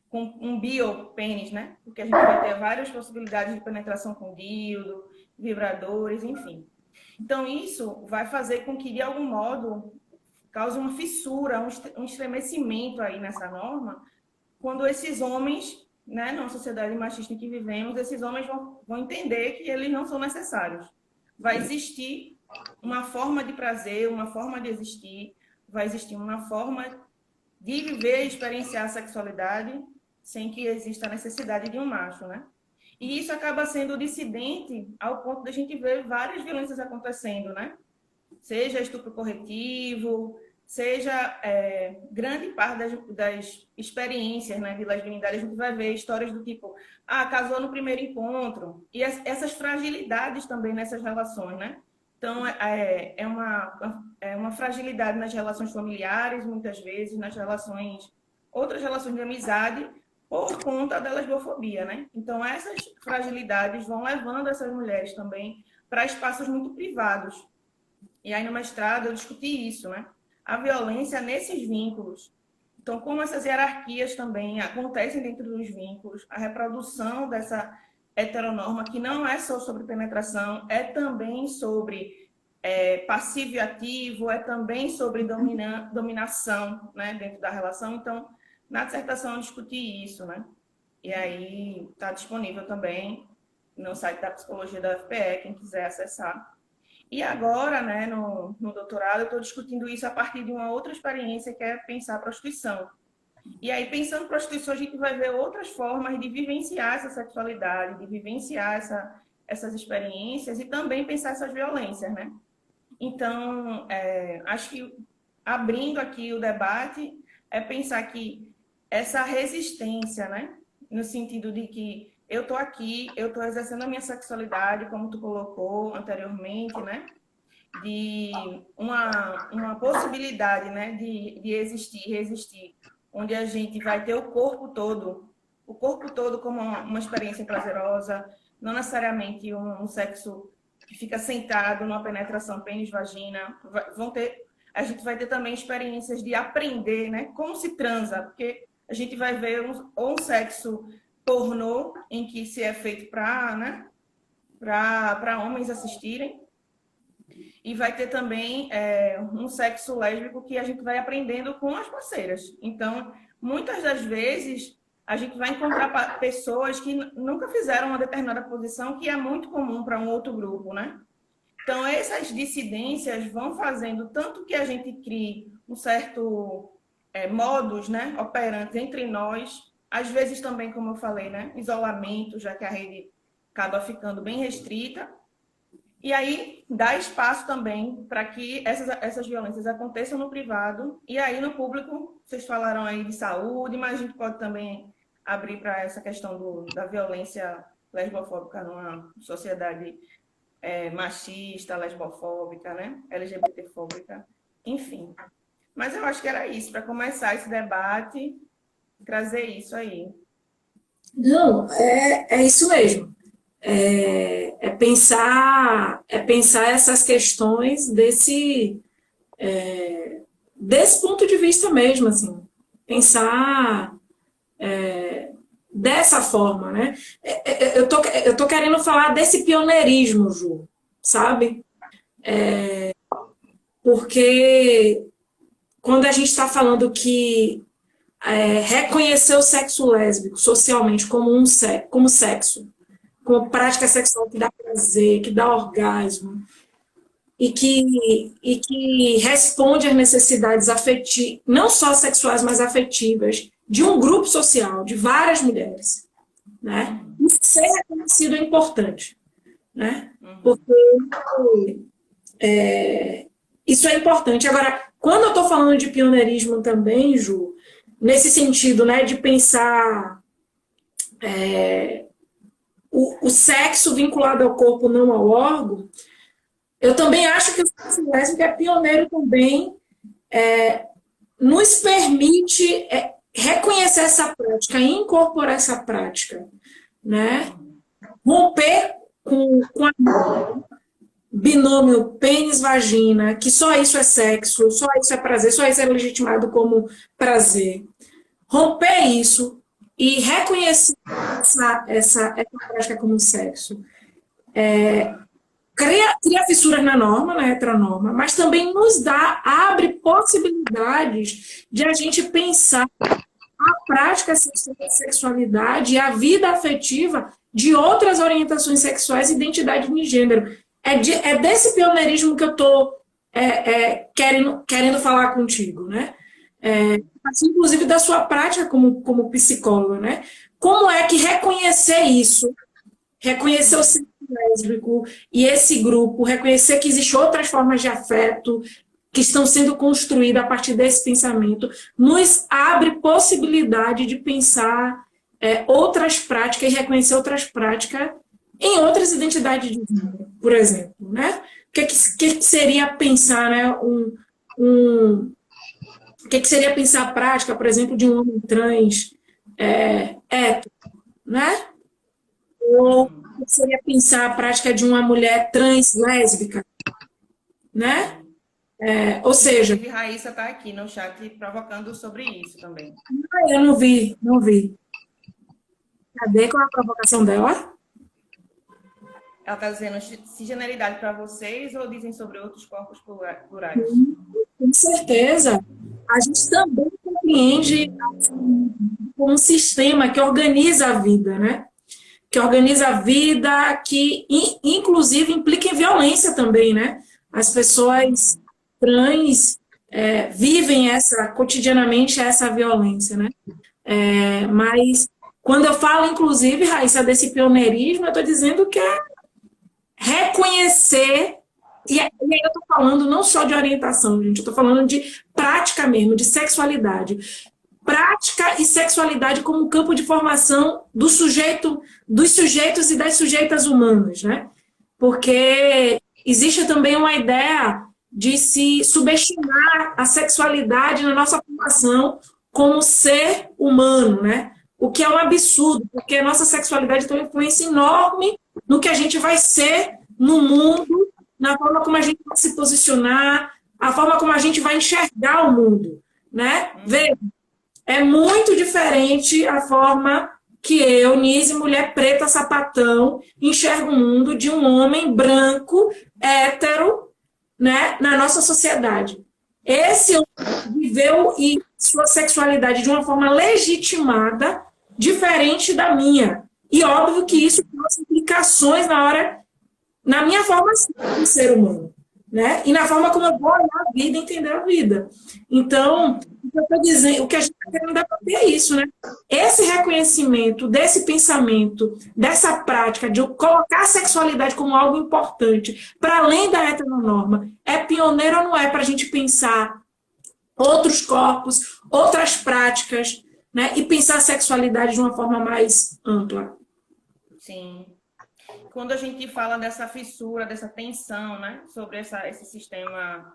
com um biopênis, né? Porque a gente vai ter várias possibilidades de penetração com dildo, vibradores, enfim. Então, isso vai fazer com que, de algum modo, cause uma fissura, um estremecimento aí nessa norma, quando esses homens, né, numa sociedade machista em que vivemos, esses homens vão entender que eles não são necessários. Vai existir uma forma de prazer, uma forma de existir, vai existir uma forma de viver e experienciar a sexualidade sem que exista a necessidade de um macho, né? E isso acaba sendo dissidente ao ponto de a gente ver várias violências acontecendo, né? Seja estupro corretivo, seja grande parte das experiências, né, de lesbianidade, a gente vai ver histórias do tipo, casou no primeiro encontro, e essas fragilidades também nessas relações, né? Então, é uma fragilidade nas relações familiares, muitas vezes, outras relações de amizade, por conta da lesbofobia, né? Então, essas fragilidades vão levando essas mulheres também para espaços muito privados. E aí, no mestrado, eu discuti isso, né? A violência nesses vínculos. Então, como essas hierarquias também acontecem dentro dos vínculos, a reprodução dessa heteronorma, que não é só sobre penetração, é também sobre passivo e ativo, é também sobre dominação, né, dentro da relação. Então, na dissertação eu discuti isso, né? E aí está disponível também no site da Psicologia da UFPE, quem quiser acessar. E agora, né, no doutorado, eu estou discutindo isso a partir de uma outra experiência, que é pensar a prostituição. E aí, pensando em prostituição, a gente vai ver outras formas de vivenciar essa sexualidade, de vivenciar essas experiências e também pensar essas violências, né? Então, acho que abrindo aqui o debate, é pensar que essa resistência, né? No sentido de que eu estou aqui, eu estou exercendo a minha sexualidade, como tu colocou anteriormente, né? De uma possibilidade, né? De existir, resistir, onde a gente vai ter o corpo todo como uma experiência prazerosa, não necessariamente um sexo que fica sentado numa penetração pênis-vagina. A gente vai ter também experiências de aprender, né? Como se transa, porque a gente vai ver um sexo pornô, em que se é feito para, né, para homens assistirem, e vai ter também um sexo lésbico que a gente vai aprendendo com as parceiras. Então, muitas das vezes, a gente vai encontrar pessoas que nunca fizeram uma determinada posição, que é muito comum para um outro grupo, né? Então, essas dissidências vão fazendo tanto que a gente crie um certo modus, né, operantes entre nós, às vezes também, como eu falei, né, isolamento, já que a rede acaba ficando bem restrita, e aí dá espaço também para que essas violências aconteçam no privado, e aí no público, vocês falaram aí de saúde, mas a gente pode também abrir para essa questão da violência lesbofóbica numa sociedade machista, lesbofóbica, né, LGBTfóbica, enfim. Mas eu acho que era isso, para começar esse debate, trazer isso aí. Não, é isso mesmo. É pensar essas questões desse ponto de vista mesmo, assim. Pensar dessa forma, né? Eu tô querendo falar desse pioneirismo, Ju, sabe? Porque quando a gente está falando que reconhecer o sexo lésbico socialmente como sexo, como prática sexual que dá prazer, que dá orgasmo, e que responde às necessidades afetivas, não só sexuais, mas afetivas, de um grupo social, de várias mulheres. Né? E ser reconhecido é importante. Né? Porque isso é importante. Agora, quando eu estou falando de pioneirismo também, Ju, nesse sentido, né, de pensar o sexo vinculado ao corpo, não ao órgão, eu também acho que o sexo lésbico é pioneiro também, nos permite reconhecer essa prática, incorporar essa prática, né? Romper com a binômio pênis-vagina, que só isso é sexo, só isso é prazer, só isso é legitimado como prazer. Romper isso e reconhecer essa prática como sexo. Cria fissuras na norma, na heteronorma, mas também nos abre possibilidades de a gente pensar a prática sexual, a sexualidade e a vida afetiva de outras orientações sexuais e identidade de gênero. É desse pioneirismo que eu estou querendo falar contigo, né? Assim, inclusive da sua prática como psicóloga, né? Como é que reconhecer isso, reconhecer o sexo lésbico e esse grupo, reconhecer que existem outras formas de afeto que estão sendo construídas a partir desse pensamento, nos abre possibilidade de pensar outras práticas e reconhecer outras práticas em outras identidades de gênero, por exemplo, né? O que seria pensar, né, o que seria pensar a prática, por exemplo, de um homem trans hétero, né? Ou o que seria pensar a prática de uma mulher trans lésbica, né? Ou seja, Inclusive, Raíssa está aqui no chat provocando sobre isso também. eu não vi. Cadê qual é a provocação dela? Ela está dizendo cisgeneridade para vocês ou dizem sobre outros corpos plurais? Com certeza. A gente também compreende assim, um sistema que organiza a vida, né? Que organiza a vida, que inclusive implica em violência também, né? As pessoas trans vivem cotidianamente essa violência, né? Mas quando eu falo, inclusive, Raíssa, desse pioneirismo, eu estou dizendo que é reconhecer, e aí eu estou falando não só de orientação, gente, eu estou falando de prática mesmo, de sexualidade. Prática e sexualidade como campo de formação do sujeito, dos sujeitos e das sujeitas humanas, né? Porque existe também uma ideia de se subestimar a sexualidade na nossa formação como ser humano, né? O que é um absurdo, porque a nossa sexualidade tem uma influência enorme no que a gente vai ser no mundo, na forma como a gente vai se posicionar, a forma como a gente vai enxergar o mundo, né? Veja, é muito diferente a forma que eu, Nise, mulher preta, sapatão, enxergo o mundo de um homem branco, hétero, né, na nossa sociedade. Esse homem viveu sua sexualidade de uma forma legitimada, diferente da minha. E óbvio que isso tem implicações na minha formação de ser humano, né? E na forma como eu vou olhar a vida, entender a vida. Então, o que a gente está querendo debater é isso, né? Esse reconhecimento desse pensamento, dessa prática de colocar a sexualidade como algo importante, para além da heteronorma, é pioneiro ou não é para a gente pensar outros corpos, outras práticas, né? E pensar a sexualidade de uma forma mais ampla. Sim. Quando a gente fala dessa fissura, dessa tensão, né, sobre esse sistema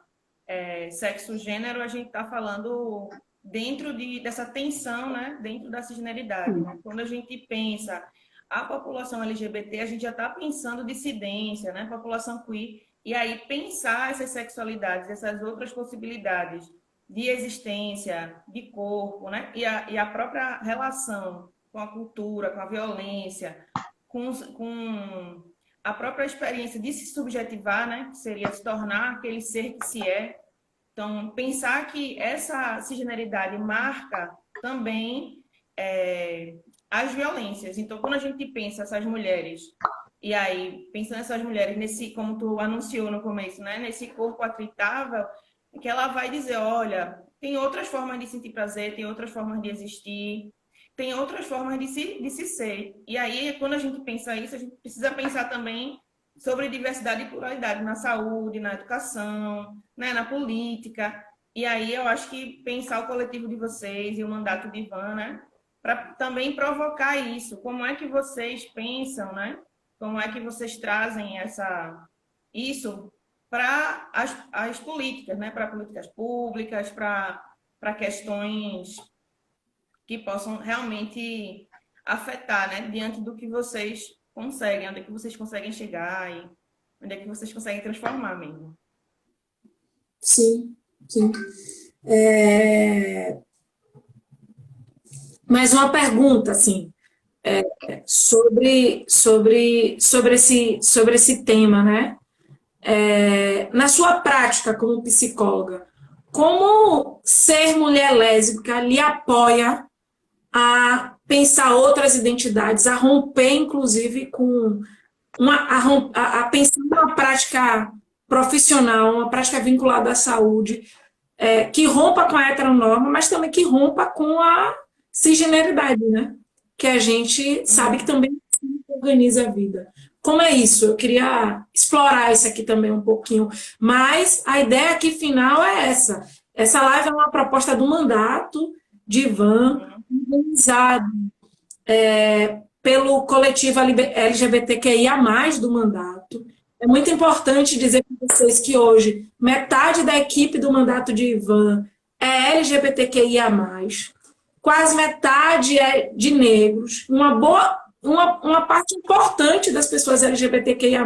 sexo-gênero, a gente está falando dentro dessa tensão, né, dentro da cisgeneridade. Né? Quando a gente pensa a população LGBT, a gente já está pensando dissidência, né, população queer, e aí pensar essas sexualidades, essas outras possibilidades de existência, de corpo, né, e a própria relação com a cultura, com a violência, com a própria experiência de se subjetivar, né? Que seria se tornar aquele ser que se é. Então, pensar que essa cisgeneridade marca também as violências. Então, quando a gente pensa essas mulheres, e aí, pensando essas mulheres nesse, como tu anunciou no começo, né? Nesse corpo atritável, que ela vai dizer, olha, tem outras formas de sentir prazer, tem outras formas de existir, tem outras formas de se ser. E aí, quando a gente pensa isso, a gente precisa pensar também sobre diversidade e pluralidade na saúde, na educação, né, na política. E aí eu acho que pensar o coletivo de vocês e o mandato de Ivan, né? Para também provocar isso. Como é que vocês pensam, né? Como é que vocês trazem isso para as políticas, né? Para políticas públicas, para questões que possam realmente afetar, né? Diante do que vocês conseguem, onde é que vocês conseguem chegar e onde é que vocês conseguem transformar mesmo. Sim, sim. É, mais uma pergunta, assim, sobre esse tema, né? Na sua prática como psicóloga, como ser mulher lésbica lhe apoia a pensar outras identidades, a romper, inclusive, com a pensar uma prática profissional, uma prática vinculada à saúde, que rompa com a heteronorma, mas também que rompa com a cisgeneridade, né? Que a gente sabe que também organiza a vida. Como é isso? Eu queria explorar isso aqui também um pouquinho, mas a ideia aqui final é essa. Essa live é uma proposta do mandato de Ivan, organizado pelo coletivo LGBTQIA+, do mandato. É muito importante dizer para vocês que hoje metade da equipe do mandato de Ivan é LGBTQIA+, quase metade é de negros, uma parte importante das pessoas LGBTQIA+,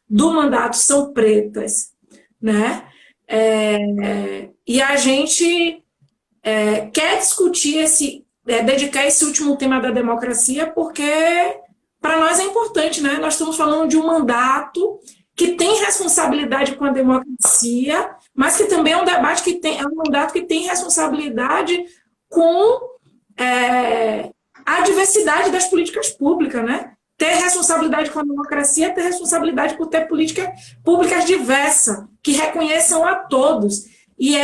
do mandato são pretas, né? E a gente quer discutir dedicar esse último tema da democracia, porque para nós é importante, né? Nós estamos falando de um mandato que tem responsabilidade com a democracia, mas que também é um debate é um mandato que tem responsabilidade com a diversidade das políticas públicas, né? Ter responsabilidade com a democracia é ter responsabilidade por ter políticas públicas diversas, que reconheçam a todos. E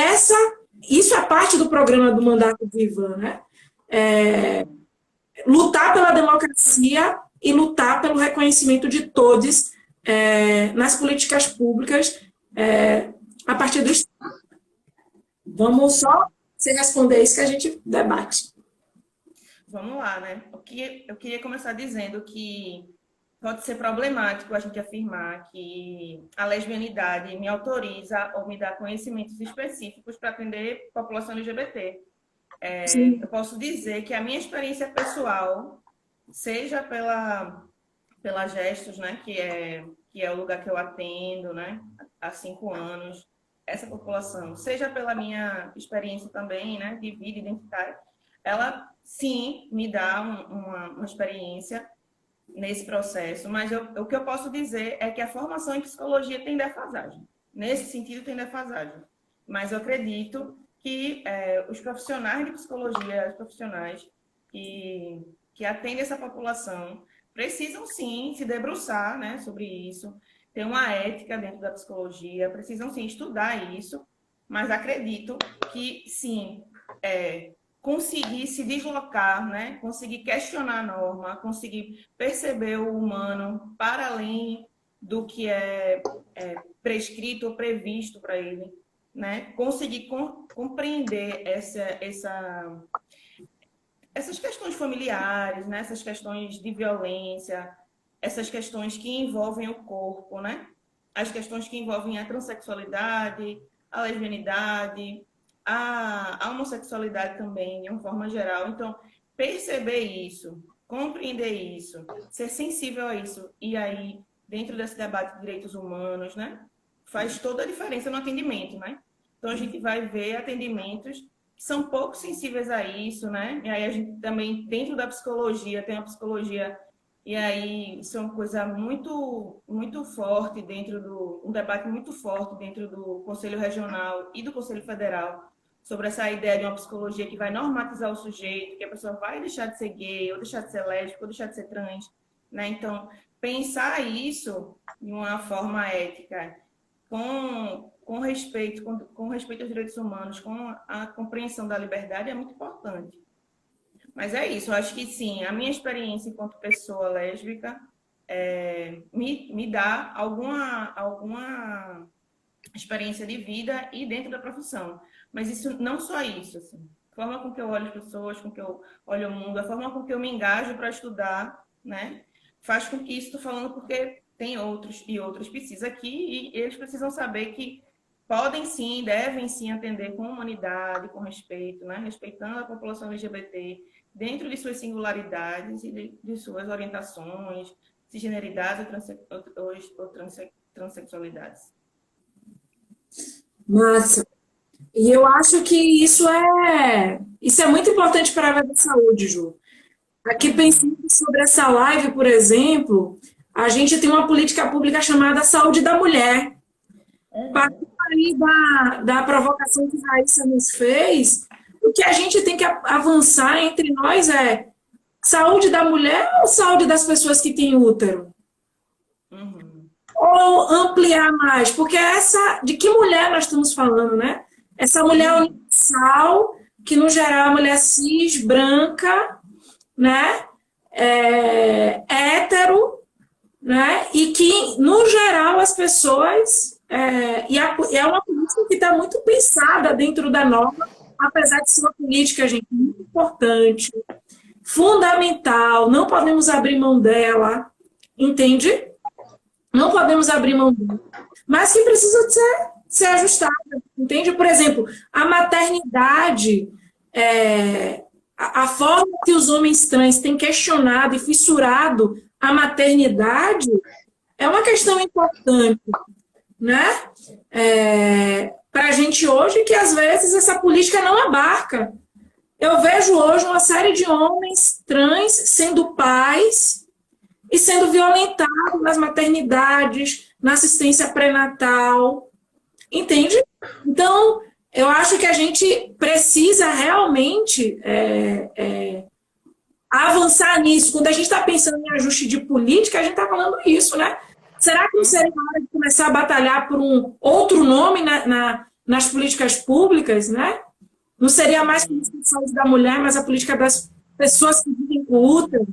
isso é parte do programa do mandato do Ivan, né? Lutar pela democracia e lutar pelo reconhecimento de todos nas políticas públicas a partir do Estado. Vamos só se responder isso que a gente debate. Vamos lá, né? Eu queria começar dizendo que pode ser problemático a gente afirmar que a lesbianidade me autoriza ou me dá conhecimentos específicos para atender a população LGBT. Eu posso dizer que a minha experiência pessoal, seja pela Gestos, né, que é o lugar que eu atendo, né, há 5 anos, essa população, seja pela minha experiência também, né, de vida identitária, ela sim me dá uma experiência nesse processo, mas o que eu posso dizer é que a formação em psicologia tem defasagem. Nesse sentido, tem defasagem. Mas eu acredito que os profissionais de psicologia, os profissionais que atendem essa população, precisam sim se debruçar, né, sobre isso, ter uma ética dentro da psicologia, precisam sim estudar isso, mas acredito que sim, conseguir se deslocar, né, conseguir questionar a norma, conseguir perceber o humano para além do que é prescrito ou previsto para ele, né, conseguir compreender essas questões familiares, né? Essas questões de violência, essas questões que envolvem o corpo, né? As questões que envolvem a transexualidade, a lesbianidade, a homossexualidade também, de uma forma geral. Então, perceber isso, compreender isso, ser sensível a isso, e aí, dentro desse debate de direitos humanos, né? Faz toda a diferença no atendimento, né? Então, a gente vai ver atendimentos que são pouco sensíveis a isso, né? E aí a gente também, dentro da psicologia, tem a psicologia, e aí isso é uma coisa muito, muito forte um debate muito forte dentro do Conselho Regional e do Conselho Federal, sobre essa ideia de uma psicologia que vai normatizar o sujeito, que a pessoa vai deixar de ser gay, ou deixar de ser lésbica, ou deixar de ser trans, né? Então, pensar isso de uma forma ética, com respeito aos direitos humanos, com a compreensão da liberdade é muito importante. Mas é isso, eu acho que sim, a minha experiência enquanto pessoa lésbica me dá alguma experiência de vida e dentro da profissão. Mas isso não só isso, assim. A forma com que eu olho as pessoas, com que eu olho o mundo, a forma com que eu me engajo para estudar, né? Faz com que isso, estou falando porque tem outros e outros precisam aqui e eles precisam saber que podem sim, devem sim atender com humanidade, com respeito, né? Respeitando a população LGBT dentro de suas singularidades e de suas orientações, cisgeneridades ou transexualidades. Massa. E eu acho que isso é muito importante para a área da saúde, Ju. Aqui pensando sobre essa live, por exemplo, a gente tem uma política pública chamada Saúde da Mulher. Partindo aí da provocação que a Raíssa nos fez, o que a gente tem que avançar entre nós é saúde da mulher ou saúde das pessoas que têm útero? Ou ampliar mais? Porque de que mulher nós estamos falando, né? Essa mulher universal, que no geral é mulher cis, branca, né? Hétero, né? E que, no geral, as pessoas... é uma política que está muito pensada dentro da norma, apesar de ser uma política, gente, muito importante, fundamental, não podemos abrir mão dela, entende? Não podemos abrir mão dela, mas que precisa ser ajustada, entende? Por exemplo, a maternidade, a forma que os homens trans têm questionado e fissurado a maternidade é uma questão importante, né? Para a gente hoje, que às vezes essa política não abarca. Eu vejo hoje uma série de homens trans sendo pais e sendo violentados nas maternidades, na assistência pré-natal, entende? Então, eu acho que a gente precisa realmente avançar nisso. Quando a gente está pensando em ajuste de política, a gente está falando isso, né? Será que não seria hora de começar a batalhar por um outro nome nas políticas públicas, né? Não seria mais a política de saúde da mulher, mas a política das pessoas que vivem com útero,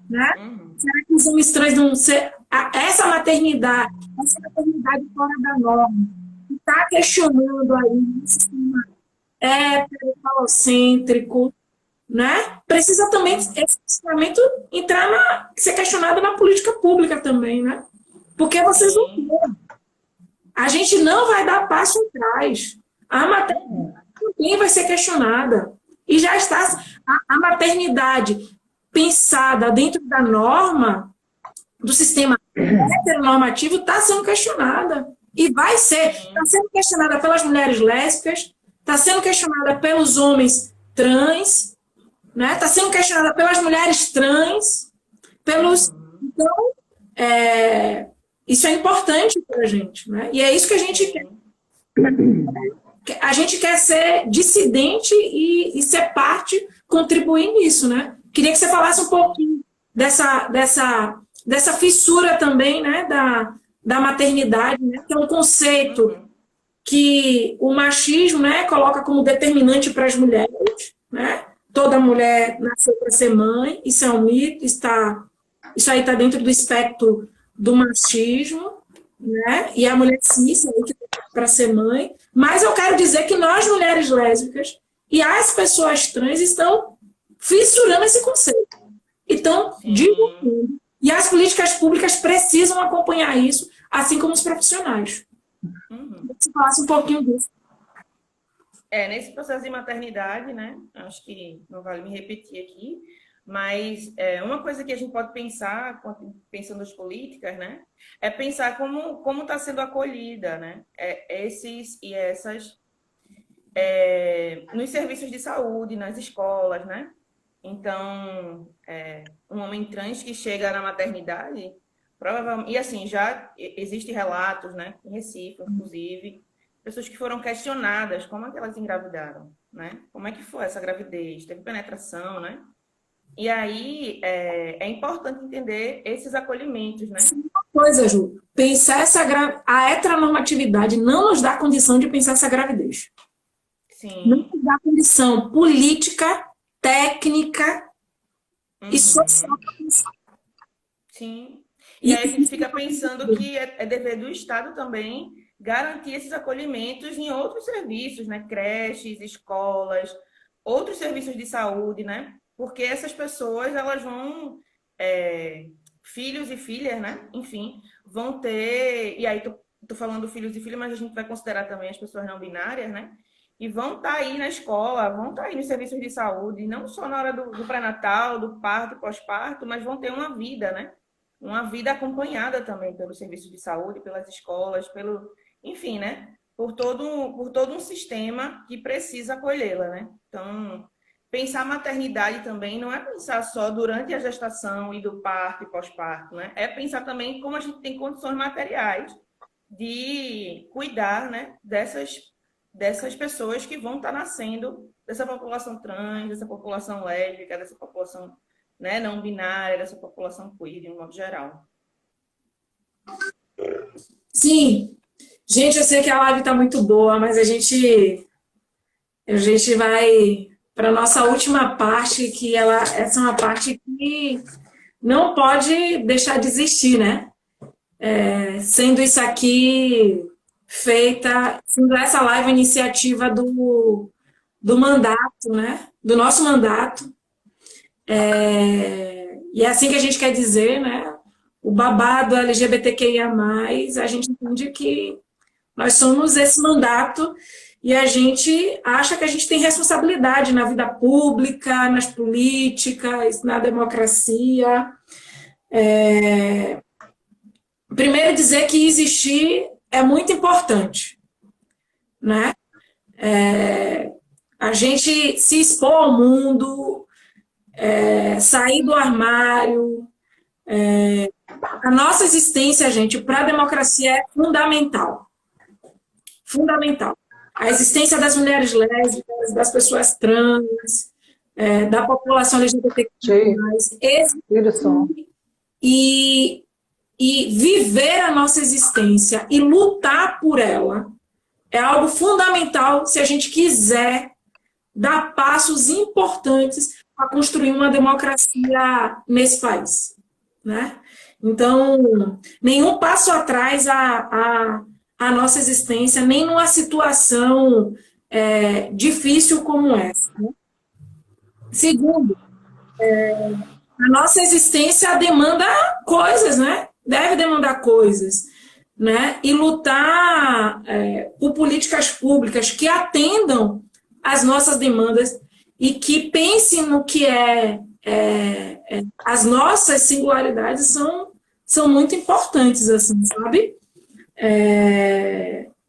né? Será que os homens trans não essa maternidade fora da norma, que está questionando aí o sistema hétero, falocêntrico, né? Precisa também esse questionamento ser questionado na política pública também, né? Porque vocês não viram. A gente não vai dar passo atrás. A maternidade também vai ser questionada. E já está a maternidade pensada dentro da norma, do sistema heteronormativo, está sendo questionada. E vai ser. Está sendo questionada pelas mulheres lésbicas, está sendo questionada pelos homens trans, né? Está sendo questionada pelas mulheres trans, Então, isso é importante para a gente, né? E é isso que a gente quer. A gente quer ser dissidente e ser parte, contribuir nisso, né? Queria que você falasse um pouquinho dessa fissura também, né? Da maternidade, né? Que é um conceito que o machismo, né, coloca como determinante para as mulheres, né? Toda mulher nasceu para ser mãe, isso é um mito, isso aí está dentro do espectro do machismo, né? E a mulher cis aí que para ser mãe. Mas eu quero dizer que nós, mulheres lésbicas, e as pessoas trans estão fissurando esse conceito. Estão divulgando. E as políticas públicas precisam acompanhar isso, assim como os profissionais. Se falasse um pouquinho disso. Nesse processo de maternidade, né? Acho que não vale me repetir aqui, mas uma coisa que a gente pode pensar, pensando nas políticas, né? É pensar como está sendo acolhida, né? Esses e essas nos serviços de saúde, nas escolas, né? Então, um homem trans que chega na maternidade, provavelmente, e assim, já existem relatos, né? Em Recife, inclusive, pessoas que foram questionadas como é que elas engravidaram, né? Como é que foi essa gravidez? Teve penetração, né? E aí é importante entender esses acolhimentos, né? Uma coisa, Ju, pensar a heteronormatividade não nos dá condição de pensar essa gravidez. Sim. Não nos dá condição política, técnica e social para pensar. Sim. E aí a gente fica pensando que é dever do Estado também garantir esses acolhimentos em outros serviços, né? Creches, escolas, outros serviços de saúde, né? Porque essas pessoas, elas vão, filhos e filhas, né? Enfim, vão ter, e aí tô falando filhos e filhas, mas a gente vai considerar também as pessoas não binárias, né? E vão estar aí na escola, vão estar aí nos serviços de saúde, não só na hora do pré-natal, do parto, pós-parto, mas vão ter uma vida, né? Uma vida acompanhada também pelos serviços de saúde, pelas escolas, enfim, né? Por todo um sistema que precisa acolhê-la, né? Então, pensar a maternidade também não é pensar só durante a gestação e do parto e pós-parto, né? É pensar também como a gente tem condições materiais de cuidar, né, dessas pessoas que vão estar nascendo, dessa população trans, dessa população lésbica, dessa população, né, não binária, dessa população queer, de um modo geral. Sim, gente, eu sei que a live está muito boa, mas a gente vai para a nossa última parte, que essa é uma parte que não pode deixar de existir, né? Sendo isso aqui feita, sendo essa live iniciativa do mandato, né? Do nosso mandato. E é assim que a gente quer dizer, né? O babado LGBTQIA+, a gente entende que nós somos esse mandato e a gente acha que a gente tem responsabilidade na vida pública, nas políticas, na democracia. Primeiro, dizer que existir é muito importante, né? A gente se expor ao mundo, sair do armário. A nossa existência, gente, para a democracia é fundamental. Fundamental. A existência das mulheres lésbicas, das pessoas trans, da população LGBTQ+, e viver a nossa existência e lutar por ela é algo fundamental se a gente quiser dar passos importantes para construir uma democracia nesse país, né? Então, nenhum passo atrás a nossa existência, nem numa situação difícil como essa, né? Segundo, a nossa existência demanda coisas, né? Deve demandar coisas, né? E lutar por políticas públicas que atendam às nossas demandas e que pensem no que as nossas singularidades são muito importantes, assim, sabe?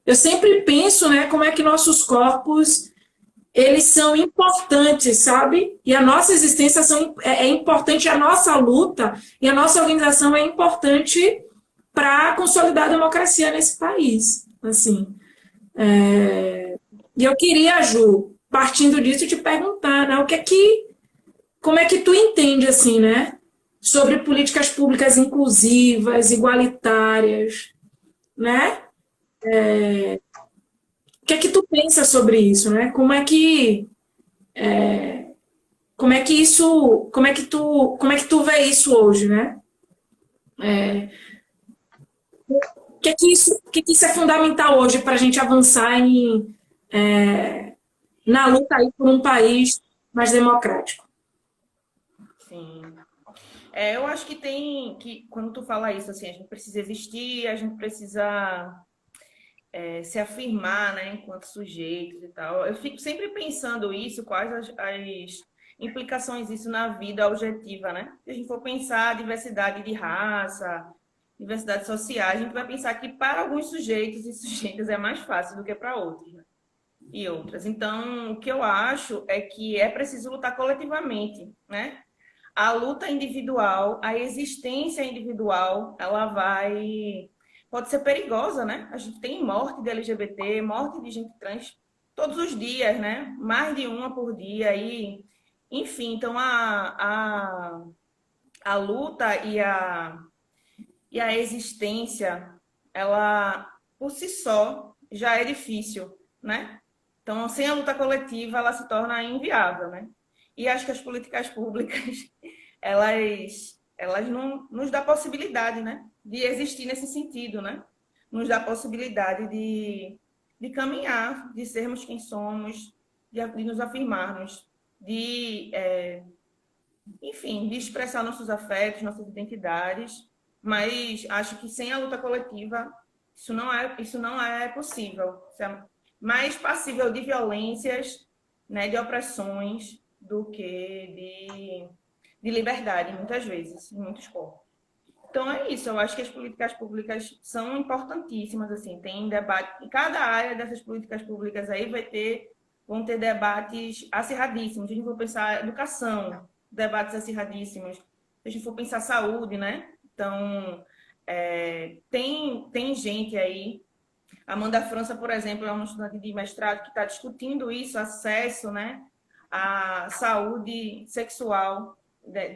Eu sempre penso, né, como é que nossos corpos eles são importantes, sabe? E a nossa existência é importante, a nossa luta e a nossa organização é importante para consolidar a democracia nesse país, assim. E eu queria, Ju, partindo disso, te perguntar, né, como é que tu entende, assim, né, sobre políticas públicas inclusivas, igualitárias, né? O que é que tu pensa sobre isso, né? Como é que tu vê isso hoje, né? O que isso é fundamental hoje para a gente avançar na luta aí por um país mais democrático? Sim. Eu acho que quando tu fala isso, assim, a gente precisa existir, a gente precisa se afirmar, né, enquanto sujeitos e tal. Eu fico sempre pensando isso, quais as implicações disso na vida objetiva, né? Se a gente for pensar a diversidade de raça, diversidade social, a gente vai pensar que para alguns sujeitos e sujeitas é mais fácil do que para outros, né? E outras. Então, o que eu acho é que é preciso lutar coletivamente, né? A luta individual, a existência individual, pode ser perigosa, né? A gente tem morte de LGBT, morte de gente trans todos os dias, né? Mais de uma por dia e, enfim, então a luta e a existência, ela por si só já é difícil, né? Então, sem a luta coletiva, ela se torna inviável, né? E acho que as políticas públicas, elas não nos dão possibilidade, né? De existir nesse sentido, né? nos dá a possibilidade de caminhar, de sermos quem somos, de nos afirmarmos, enfim, de expressar nossos afetos, nossas identidades, mas acho que sem a luta coletiva isso não é possível. Isso é mais passível de violências, né, de opressões, do que de liberdade, muitas vezes, em muitos corpos. Então é isso, eu acho que as políticas públicas são importantíssimas, assim, tem debate, em cada área dessas políticas públicas aí vão ter debates acirradíssimos. Se a gente for pensar educação, debates acirradíssimos. Se a gente for pensar saúde, né? Então, tem gente aí, Amanda França, por exemplo, é uma estudante de mestrado que está discutindo isso, acesso, né, à saúde sexual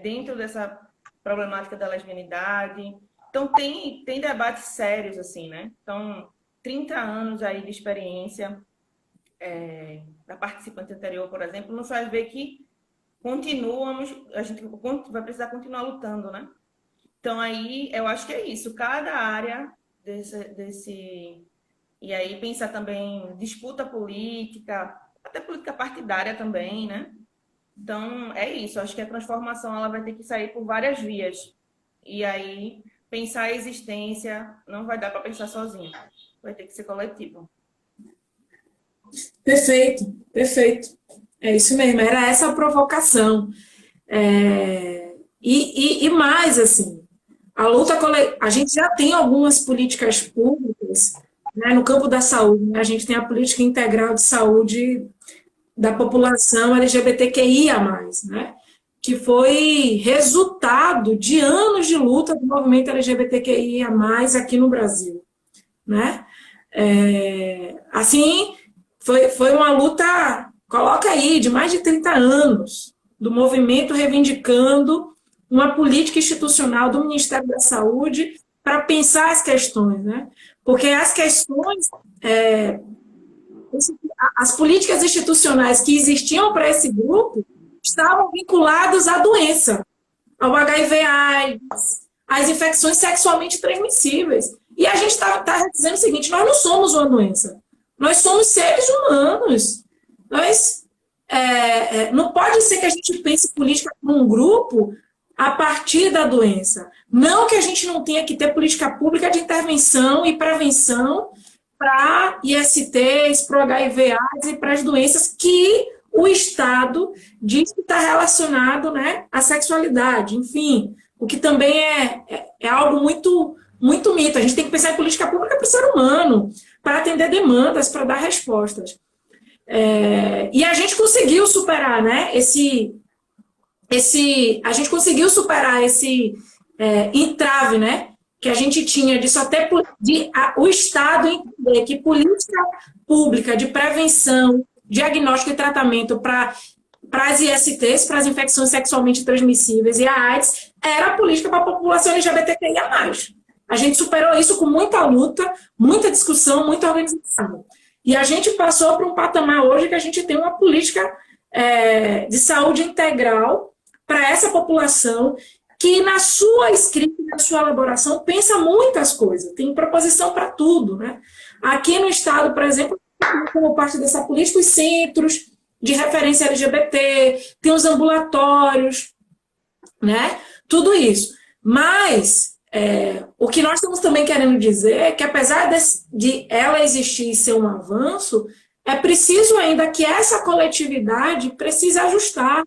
dentro dessa problemática da lesbianidade. Então, tem debates sérios, assim, né? Então, 30 anos aí de experiência da participante anterior, por exemplo, nos faz ver que a gente vai precisar continuar lutando, né? Então, aí, eu acho que é isso. Cada área e aí pensar também disputa política, até política partidária também, né? Então, é isso. Acho que a transformação ela vai ter que sair por várias vias. E aí, pensar a existência não vai dar para pensar sozinho. Vai ter que ser coletivo. Perfeito, perfeito. É isso mesmo, era essa a provocação. E mais, assim, a gente já tem algumas políticas públicas, né, no campo da saúde, né? A gente tem a política integral de saúde da população LGBTQIA+, né, que foi resultado de anos de luta do movimento LGBTQIA+, aqui no Brasil, né? Assim, foi uma luta, coloca aí, de mais de 30 anos, do movimento reivindicando uma política institucional do Ministério da Saúde para pensar as questões, né? Porque as questões, as políticas institucionais que existiam para esse grupo estavam vinculadas à doença, ao HIV/AIDS, às infecções sexualmente transmissíveis. E a gente está dizendo o seguinte: nós não somos uma doença, nós somos seres humanos. Não pode ser que a gente pense política como um grupo a partir da doença. Não que a gente não tenha que ter política pública de intervenção e prevenção para ISTs, para o HIV/AIDS e para as doenças que o Estado diz que está relacionado, né, à sexualidade. Enfim, o que também é algo muito, muito mito. A gente tem que pensar em política pública para o ser humano, para atender demandas, para dar respostas. E a gente conseguiu superar, né, a gente conseguiu superar esse entrave, né, que a gente tinha de só ter o Estado entender que política pública de prevenção, diagnóstico e tratamento para as ISTs, para as infecções sexualmente transmissíveis e a AIDS, era política para a população LGBTQIA+. A gente superou isso com muita luta, muita discussão, muita organização. E a gente passou para um patamar hoje que a gente tem uma política de saúde integral para essa população que na sua escrita, na sua elaboração, pensa muitas coisas, tem proposição para tudo, né? Aqui no Estado, por exemplo, como parte dessa política, os centros de referência LGBT, tem os ambulatórios, né? Tudo isso. Mas o que nós estamos também querendo dizer é que, apesar de ela existir e ser um avanço, é preciso ainda que essa coletividade precise ajustar,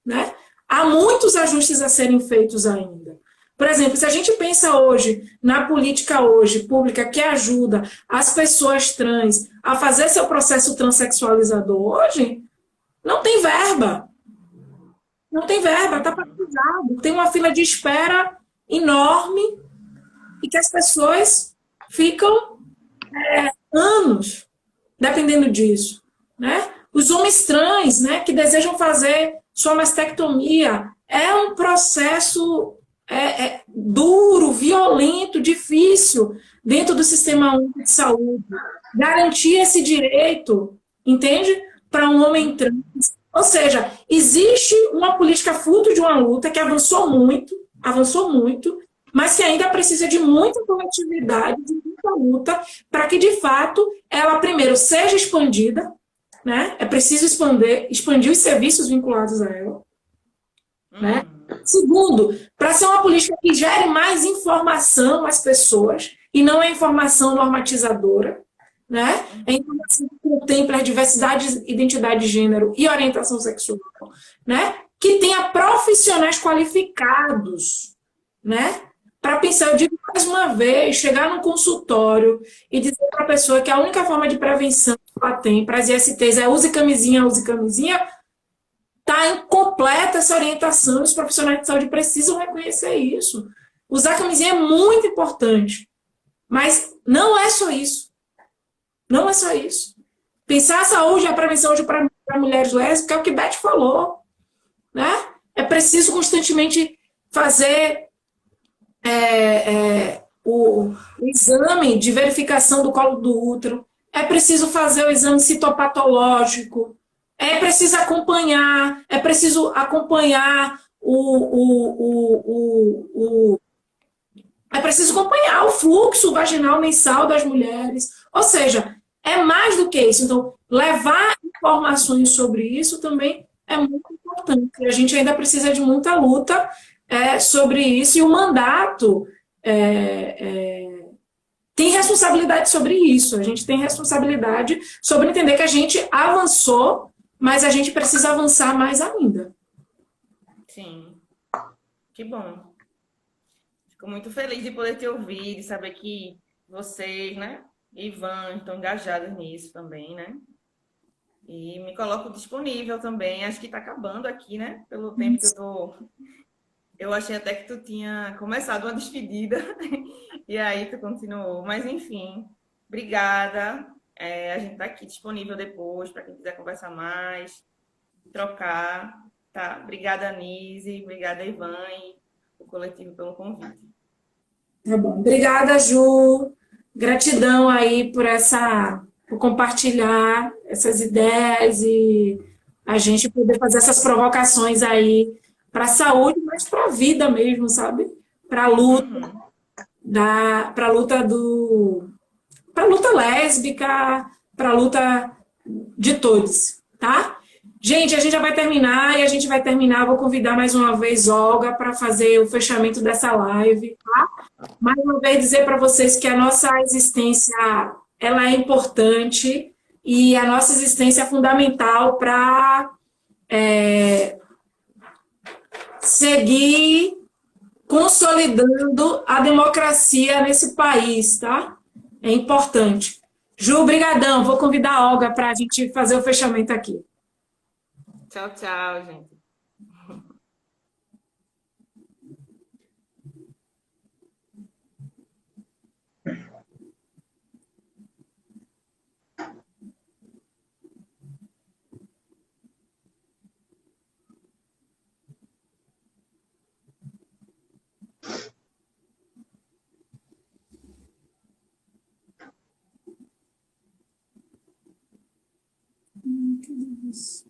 né? Há muitos ajustes a serem feitos ainda. Por exemplo, se a gente pensa hoje na política pública que ajuda as pessoas trans a fazer seu processo transexualizador hoje, não tem verba. Não tem verba, está paralisado. Tem uma fila de espera enorme e que as pessoas ficam anos dependendo disso, né? Os homens trans, né, que desejam fazer sua mastectomia, é um processo duro, violento, difícil dentro do Sistema Único de Saúde. Garantir esse direito, entende? Para um homem trans. Ou seja, existe uma política fruto de uma luta que avançou muito, mas que ainda precisa de muita coletividade, de muita essa luta para que, de fato, ela primeiro seja expandida, né? É preciso expandir os serviços vinculados a ela, né? Segundo, para ser uma política que gere mais informação às pessoas e não é informação normatizadora, né? É informação que contempla a diversidade, identidade de gênero e orientação sexual, né? Que tenha profissionais qualificados, né? Para pensar, eu digo mais uma vez, chegar num consultório e dizer para a pessoa que a única forma de prevenção que ela tem para as ISTs é use camisinha, está incompleta essa orientação, os profissionais de saúde precisam reconhecer isso. Usar camisinha é muito importante, mas não é só isso. Não é só isso. Pensar a saúde e a prevenção hoje para mulheres lésbicas é o que Beth falou, né? É preciso constantemente fazer o exame de verificação do colo do útero, é preciso fazer o exame citopatológico, é preciso acompanhar é preciso acompanhar o fluxo vaginal mensal das mulheres. Ou seja, é mais do que isso. Então, levar informações sobre isso também é muito importante. A gente ainda precisa de muita luta sobre isso, e o mandato tem responsabilidade sobre isso. A gente tem responsabilidade sobre entender que a gente avançou, mas a gente precisa avançar mais ainda. Sim, que bom. Fico muito feliz de poder te ouvir, de saber que vocês, né, Ivan, estão engajados nisso também, né? E me coloco disponível também. Acho que está acabando aqui, né? Pelo tempo que eu tô. Eu achei até que tu tinha começado uma despedida e aí tu continuou. Mas enfim, obrigada. A gente está aqui disponível depois para quem quiser conversar mais, trocar. Tá? Obrigada, Anise. Obrigada, Ivan e o coletivo pelo convite. Tá bom. Obrigada, Ju. Gratidão aí por compartilhar essas ideias e a gente poder fazer essas provocações aí para a saúde, mas para a vida mesmo, sabe? Para a luta para a luta lésbica, para a luta de todos, tá? Gente, a gente já vai terminar e a gente vai terminar. Vou convidar mais uma vez Olga para fazer o fechamento dessa live, tá? Mais uma vez dizer para vocês que a nossa existência ela é importante e a nossa existência é fundamental para seguir consolidando a democracia nesse país, tá? É importante. Ju, brigadão. Vou convidar a Olga para a gente fazer o fechamento aqui. Tchau, tchau, gente. Que delícia.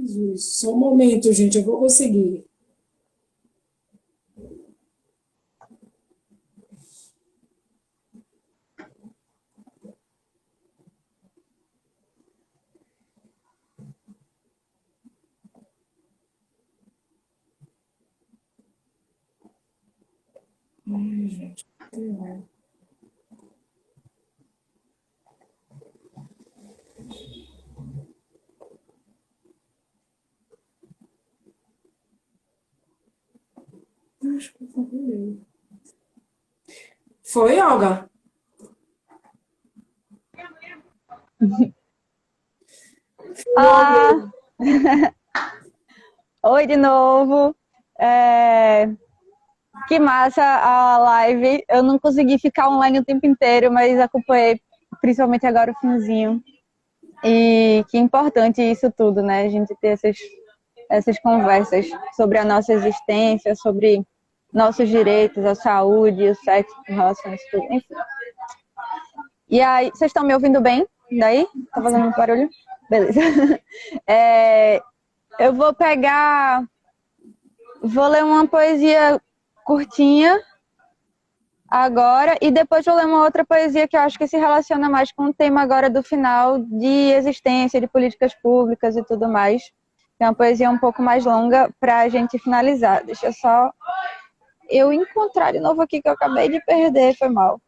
Jesus, só um momento, gente, eu vou conseguir. Ai, gente, sei lá. Acho que eu falei. Foi, Olga? Ah, oi de novo. Que massa a live. Eu não consegui ficar online o tempo inteiro, mas acompanhei principalmente agora o finzinho. E que importante isso tudo, né? A gente ter essas conversas sobre a nossa existência, sobre nossos direitos, a saúde, o sexo, relações, tudo, enfim. E aí, vocês estão me ouvindo bem? Daí? Tá fazendo muito barulho? Beleza. Eu vou ler uma poesia curtinha agora e depois vou ler uma outra poesia que eu acho que se relaciona mais com o tema agora do final de existência, de políticas públicas e tudo mais. É uma poesia um pouco mais longa para a gente finalizar. Deixa só eu encontrar de novo aqui que eu acabei de perder, foi mal.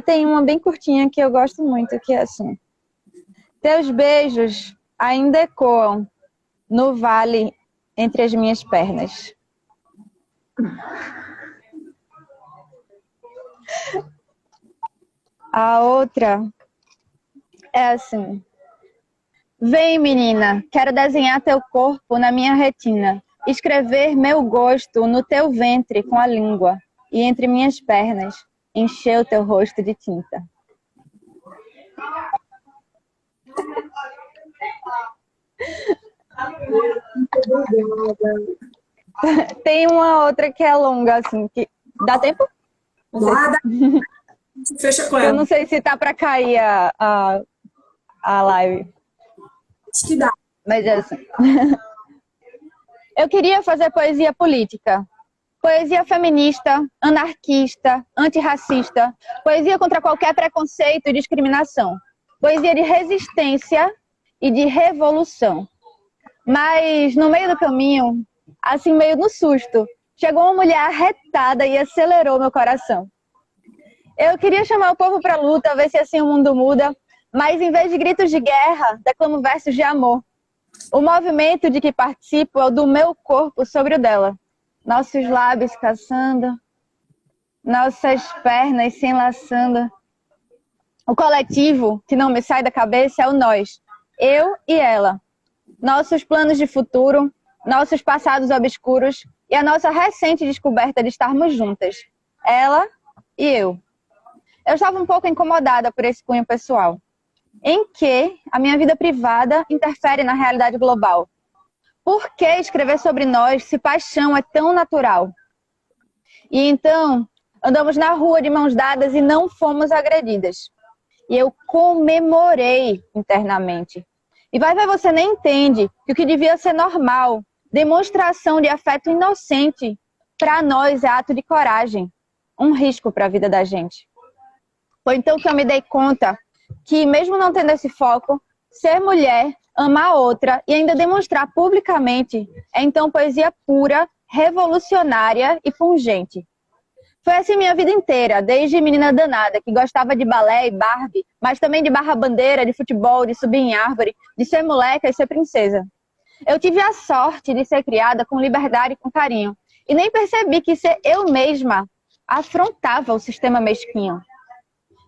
Tem uma bem curtinha que eu gosto muito, que é assim. Teus beijos ainda ecoam no vale entre as minhas pernas. A outra é assim. Vem, menina, quero desenhar teu corpo na minha retina, escrever meu gosto no teu ventre com a língua e entre minhas pernas encher o teu rosto de tinta. Tem uma outra que é longa, assim, que dá tempo? Fecha com Eu ela. não sei se tá para cair a live. Acho que dá. Mas é assim. Eu queria fazer poesia política. Poesia feminista, anarquista, antirracista. Poesia contra qualquer preconceito e discriminação. Poesia de resistência e de revolução. Mas no meio do caminho, assim meio no susto, chegou uma mulher arretada e acelerou meu coração. Eu queria chamar o povo para luta, ver se assim o mundo muda, mas em vez de gritos de guerra, declamo versos de amor. O movimento de que participo é o do meu corpo sobre o dela. Nossos lábios caçando, nossas pernas se enlaçando. O coletivo que não me sai da cabeça é o nós, eu e ela. Nossos planos de futuro, nossos passados obscuros e a nossa recente descoberta de estarmos juntas. Ela e eu. Eu estava um pouco incomodada por esse cunho pessoal, em que a minha vida privada interfere na realidade global. Por que escrever sobre nós se paixão é tão natural? E então, andamos na rua de mãos dadas e não fomos agredidas. E eu comemorei internamente. E vai ver, você nem entende que o que devia ser normal, demonstração de afeto inocente, para nós é ato de coragem, um risco para a vida da gente. Foi então que eu me dei conta que, mesmo não tendo esse foco, ser mulher, amar outra e ainda demonstrar publicamente é então poesia pura, revolucionária e pungente. Foi assim minha vida inteira, desde menina danada, que gostava de balé e Barbie, mas também de barra-bandeira, de futebol, de subir em árvore, de ser moleca e ser princesa. Eu tive a sorte de ser criada com liberdade e com carinho, e nem percebi que ser eu mesma afrontava o sistema mesquinho.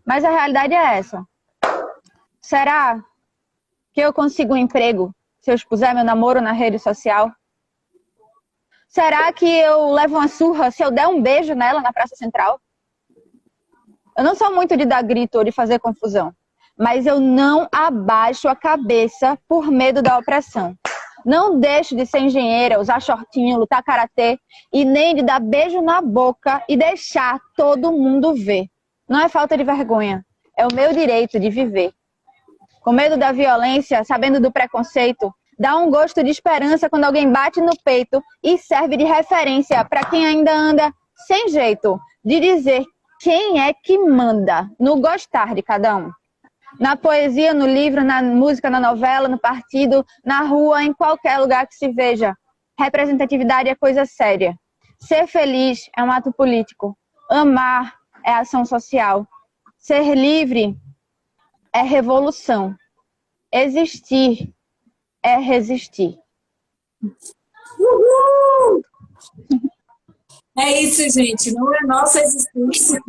Mas a realidade é essa. Será que eu consigo um emprego se eu expuser meu namoro na rede social? Será que eu levo uma surra se eu der um beijo nela na Praça Central? Eu não sou muito de dar grito ou de fazer confusão, mas eu não abaixo a cabeça por medo da opressão. Não deixo de ser engenheira, usar shortinho, lutar karatê e nem de dar beijo na boca e deixar todo mundo ver. Não é falta de vergonha, é o meu direito de viver. Com medo da violência, sabendo do preconceito, dá um gosto de esperança quando alguém bate no peito e serve de referência para quem ainda anda sem jeito de dizer quem é que manda no gostar de cada um. Na poesia, no livro, na música, na novela, no partido, na rua, em qualquer lugar que se veja. Representatividade é coisa séria. Ser feliz é um ato político. Amar é ação social. Ser livre é revolução. Existir é resistir. Uhul! É isso, gente. Não é nossa existência,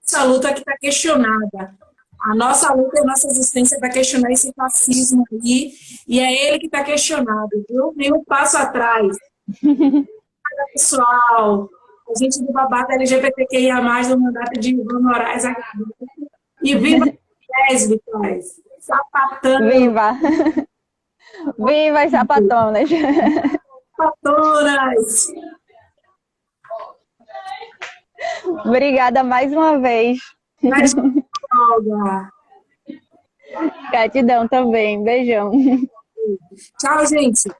nossa luta que está questionada. A nossa luta e a nossa existência para questionar esse fascismo aí, e é ele que está questionado, viu? Nenhum passo atrás. Pessoal, a gente do babado LGBTQIA+, do mandato de Ivan Moraes, e viva lésbicas, sapatão, Viva! Viva as sapatonas! sapatonas. Obrigada mais uma vez. Mas, Olga. Gratidão também. Beijão. Tchau, gente.